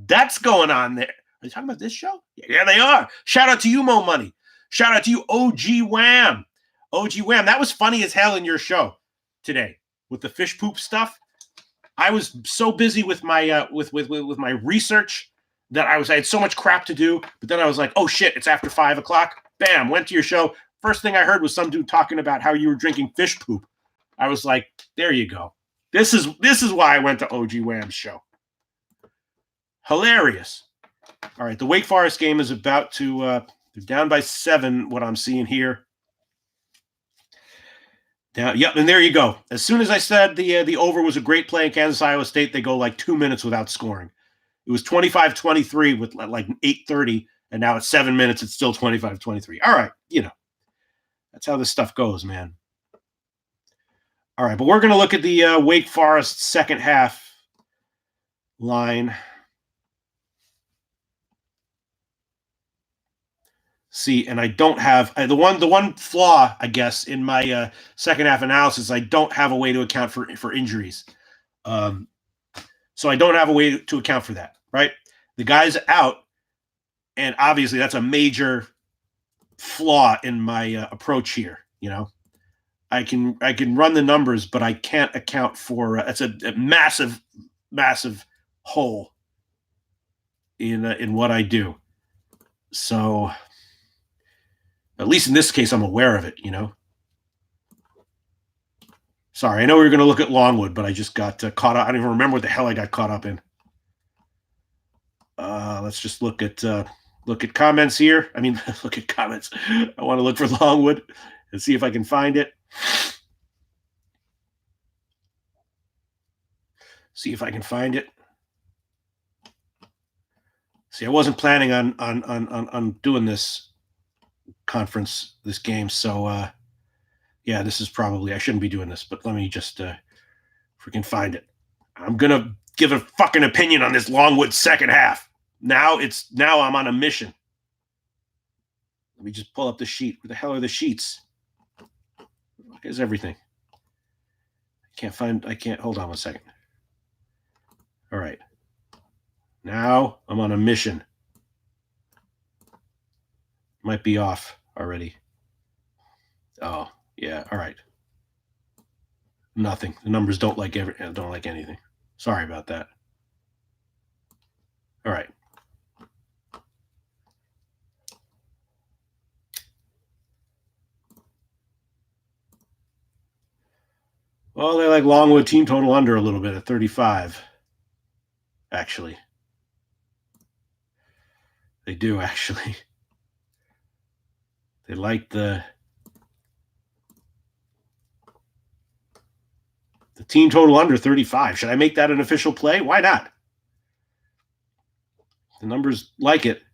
That's going on there. Are you talking about this show? Yeah, they are. Shout out to you, Mo Money. Shout out to you, OG Wham. OG Wham, that was funny as hell in your show today with the fish poop stuff. I was so busy with my with my research that I had so much crap to do. But then I was like, oh shit, it's after 5 o'clock. Bam, went to your show. First thing I heard was some dude talking about how you were drinking fish poop. I was like, there you go. This is why I went to OG Wham's show. Hilarious. All right, the Wake Forest game is about to they're down by 7, what I'm seeing here. Down, yep, and there you go. As soon as I said the over was a great play in Kansas, Iowa State, they go like 2 minutes without scoring. It was 25-23 with like 8:30, and now it's 7 minutes. It's still 25-23. All right, that's how this stuff goes, man. All right, but we're going to look at the Wake Forest second half line. See, and I don't have the one flaw, I guess, in my second half analysis. I don't have a way to account for injuries, so I don't have a way to account for that. Right, the guy's out, and obviously that's a major flaw in my approach here. I can run the numbers, but I can't account for it's a massive hole in what I do. So. At least in this case, I'm aware of it, Sorry, I know we were going to look at Longwood, but I just got caught up. I don't even remember what the hell I got caught up in. Let's just look at comments here. I mean, look at comments. I want to look for Longwood and see if I can find it. See, I wasn't planning on doing this game, so yeah, this is probably I shouldn't be doing this, but let me just freaking find it. I'm gonna give a fucking opinion on this Longwood second half. Now I'm on a mission. Let me just pull up the sheet. Where the hell are the sheets? What is everything? I can't hold on one second. All right, now I'm on a mission. Might be off already. Oh, yeah. All right. Nothing. The numbers don't like anything. Sorry about that. All right. Well, they like Longwood team total under a little bit at 35. Actually. They do, actually. They like the team total under 35. Should I make that an official play? Why not? The numbers like it.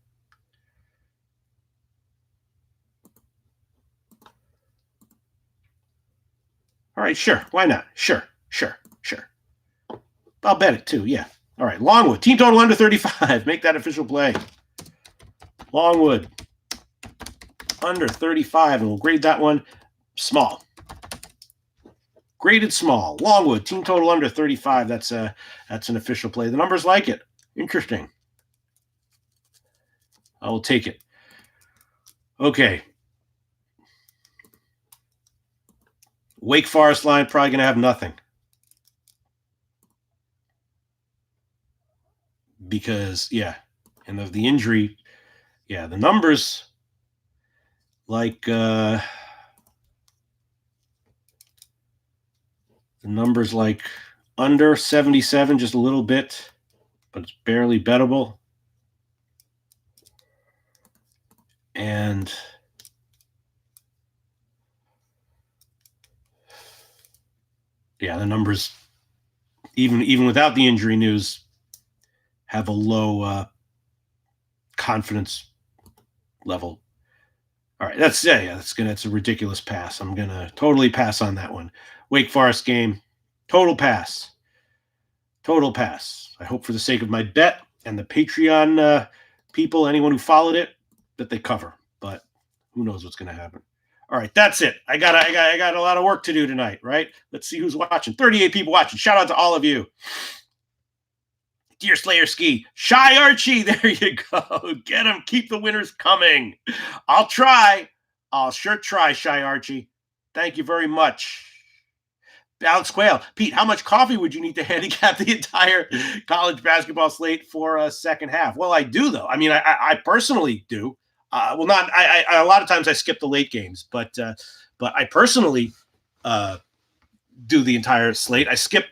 All right, sure. Why not? Sure. I'll bet it too, yeah. All right, Longwood, team total under 35. Make that official play. Longwood, under 35, and we'll grade that one small. Graded small. Longwood, team total under 35. That's an official play. The numbers like it. Interesting. I will take it. Okay. Wake Forest line probably going to have nothing. Because, yeah, and of the injury, yeah, the numbers like the numbers like under 77 just a little bit, but it's barely bettable. And yeah, the numbers even without the injury news, have a low confidence level. All right, that's a ridiculous pass. I'm gonna totally pass on that one. Wake Forest game, total pass, total pass. I hope for the sake of my bet and the Patreon people, anyone who followed it, that they cover. But who knows what's gonna happen. All right, that's it. I got a lot of work to do tonight, right? Let's see who's watching. 38 people watching. Shout out to all of you. Deer Slayer Ski, Shy Archie, there you go. Get him. Keep the winners coming. I'll try. I'll sure try, Shy Archie. Thank you very much. Alex Quayle, Pete, how much coffee would you need to handicap the entire college basketball slate for a second half? Well, I do, though. I mean, I personally do. Well, not. I a lot of times I skip the late games, but I personally do the entire slate. I skip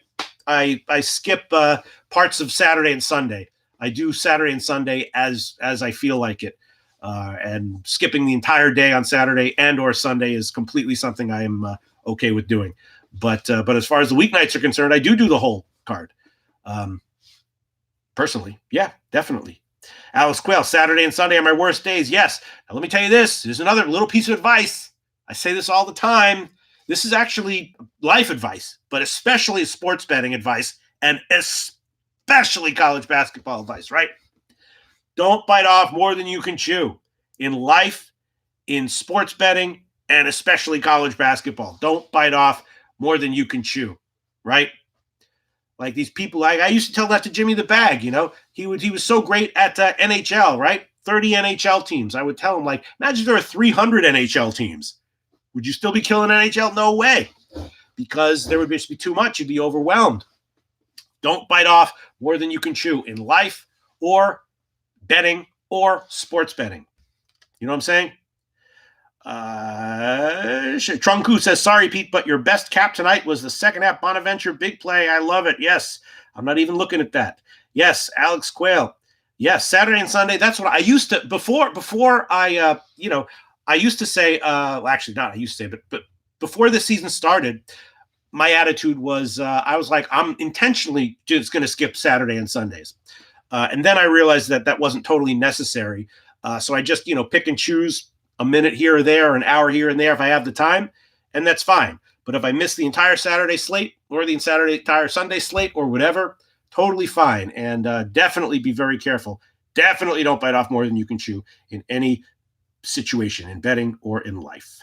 parts of Saturday and Sunday. I do Saturday and Sunday as I feel like it, and skipping the entire day on Saturday and or Sunday is completely something I am okay with doing. But as far as the weeknights are concerned, I do the whole card. Personally, yeah, definitely. Alex Quayle, Saturday and Sunday are my worst days. Yes. Now let me tell you this. Here's another little piece of advice. I say this all the time. This is actually life advice, but especially sports betting advice, and especially college basketball advice, right? Don't bite off more than you can chew in life, in sports betting, and especially college basketball. Don't bite off more than you can chew, right? Like these people, I used to tell that to Jimmy the Bag, he was so great at NHL, right? 30 NHL teams. I would tell him, like, imagine there are 300 NHL teams. Would you still be killing NHL? No way, because there would just be too much. You'd be overwhelmed. Don't bite off more than you can chew in life or betting or sports betting. You know what I'm saying? Trunku says, sorry, Pete, but your best cap tonight was the second half Bonaventure big play. I love it. Yes. I'm not even looking at that. Yes. Alex Quayle. Yes. Saturday and Sunday. That's what I used to, before I, I used to say, actually not, I used to say, but before the season started, my attitude was, I was like, I'm intentionally just going to skip Saturday and Sundays. And then I realized that wasn't totally necessary. So I just, pick and choose a minute here or there, an hour here and there if I have the time, and that's fine. But if I miss the entire Saturday slate or the entire Sunday slate or whatever, totally fine. And definitely be very careful. Definitely don't bite off more than you can chew in any situation, in betting or in life.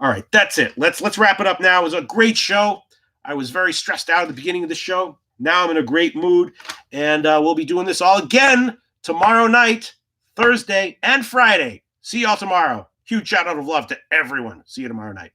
All right, that's it. Let's wrap it up now. It was a great show. I was very stressed out at the beginning of the show. Now I'm in a great mood, and we'll be doing this all again tomorrow night, Thursday and Friday. See y'all tomorrow. Huge shout out of love to everyone. See you tomorrow night.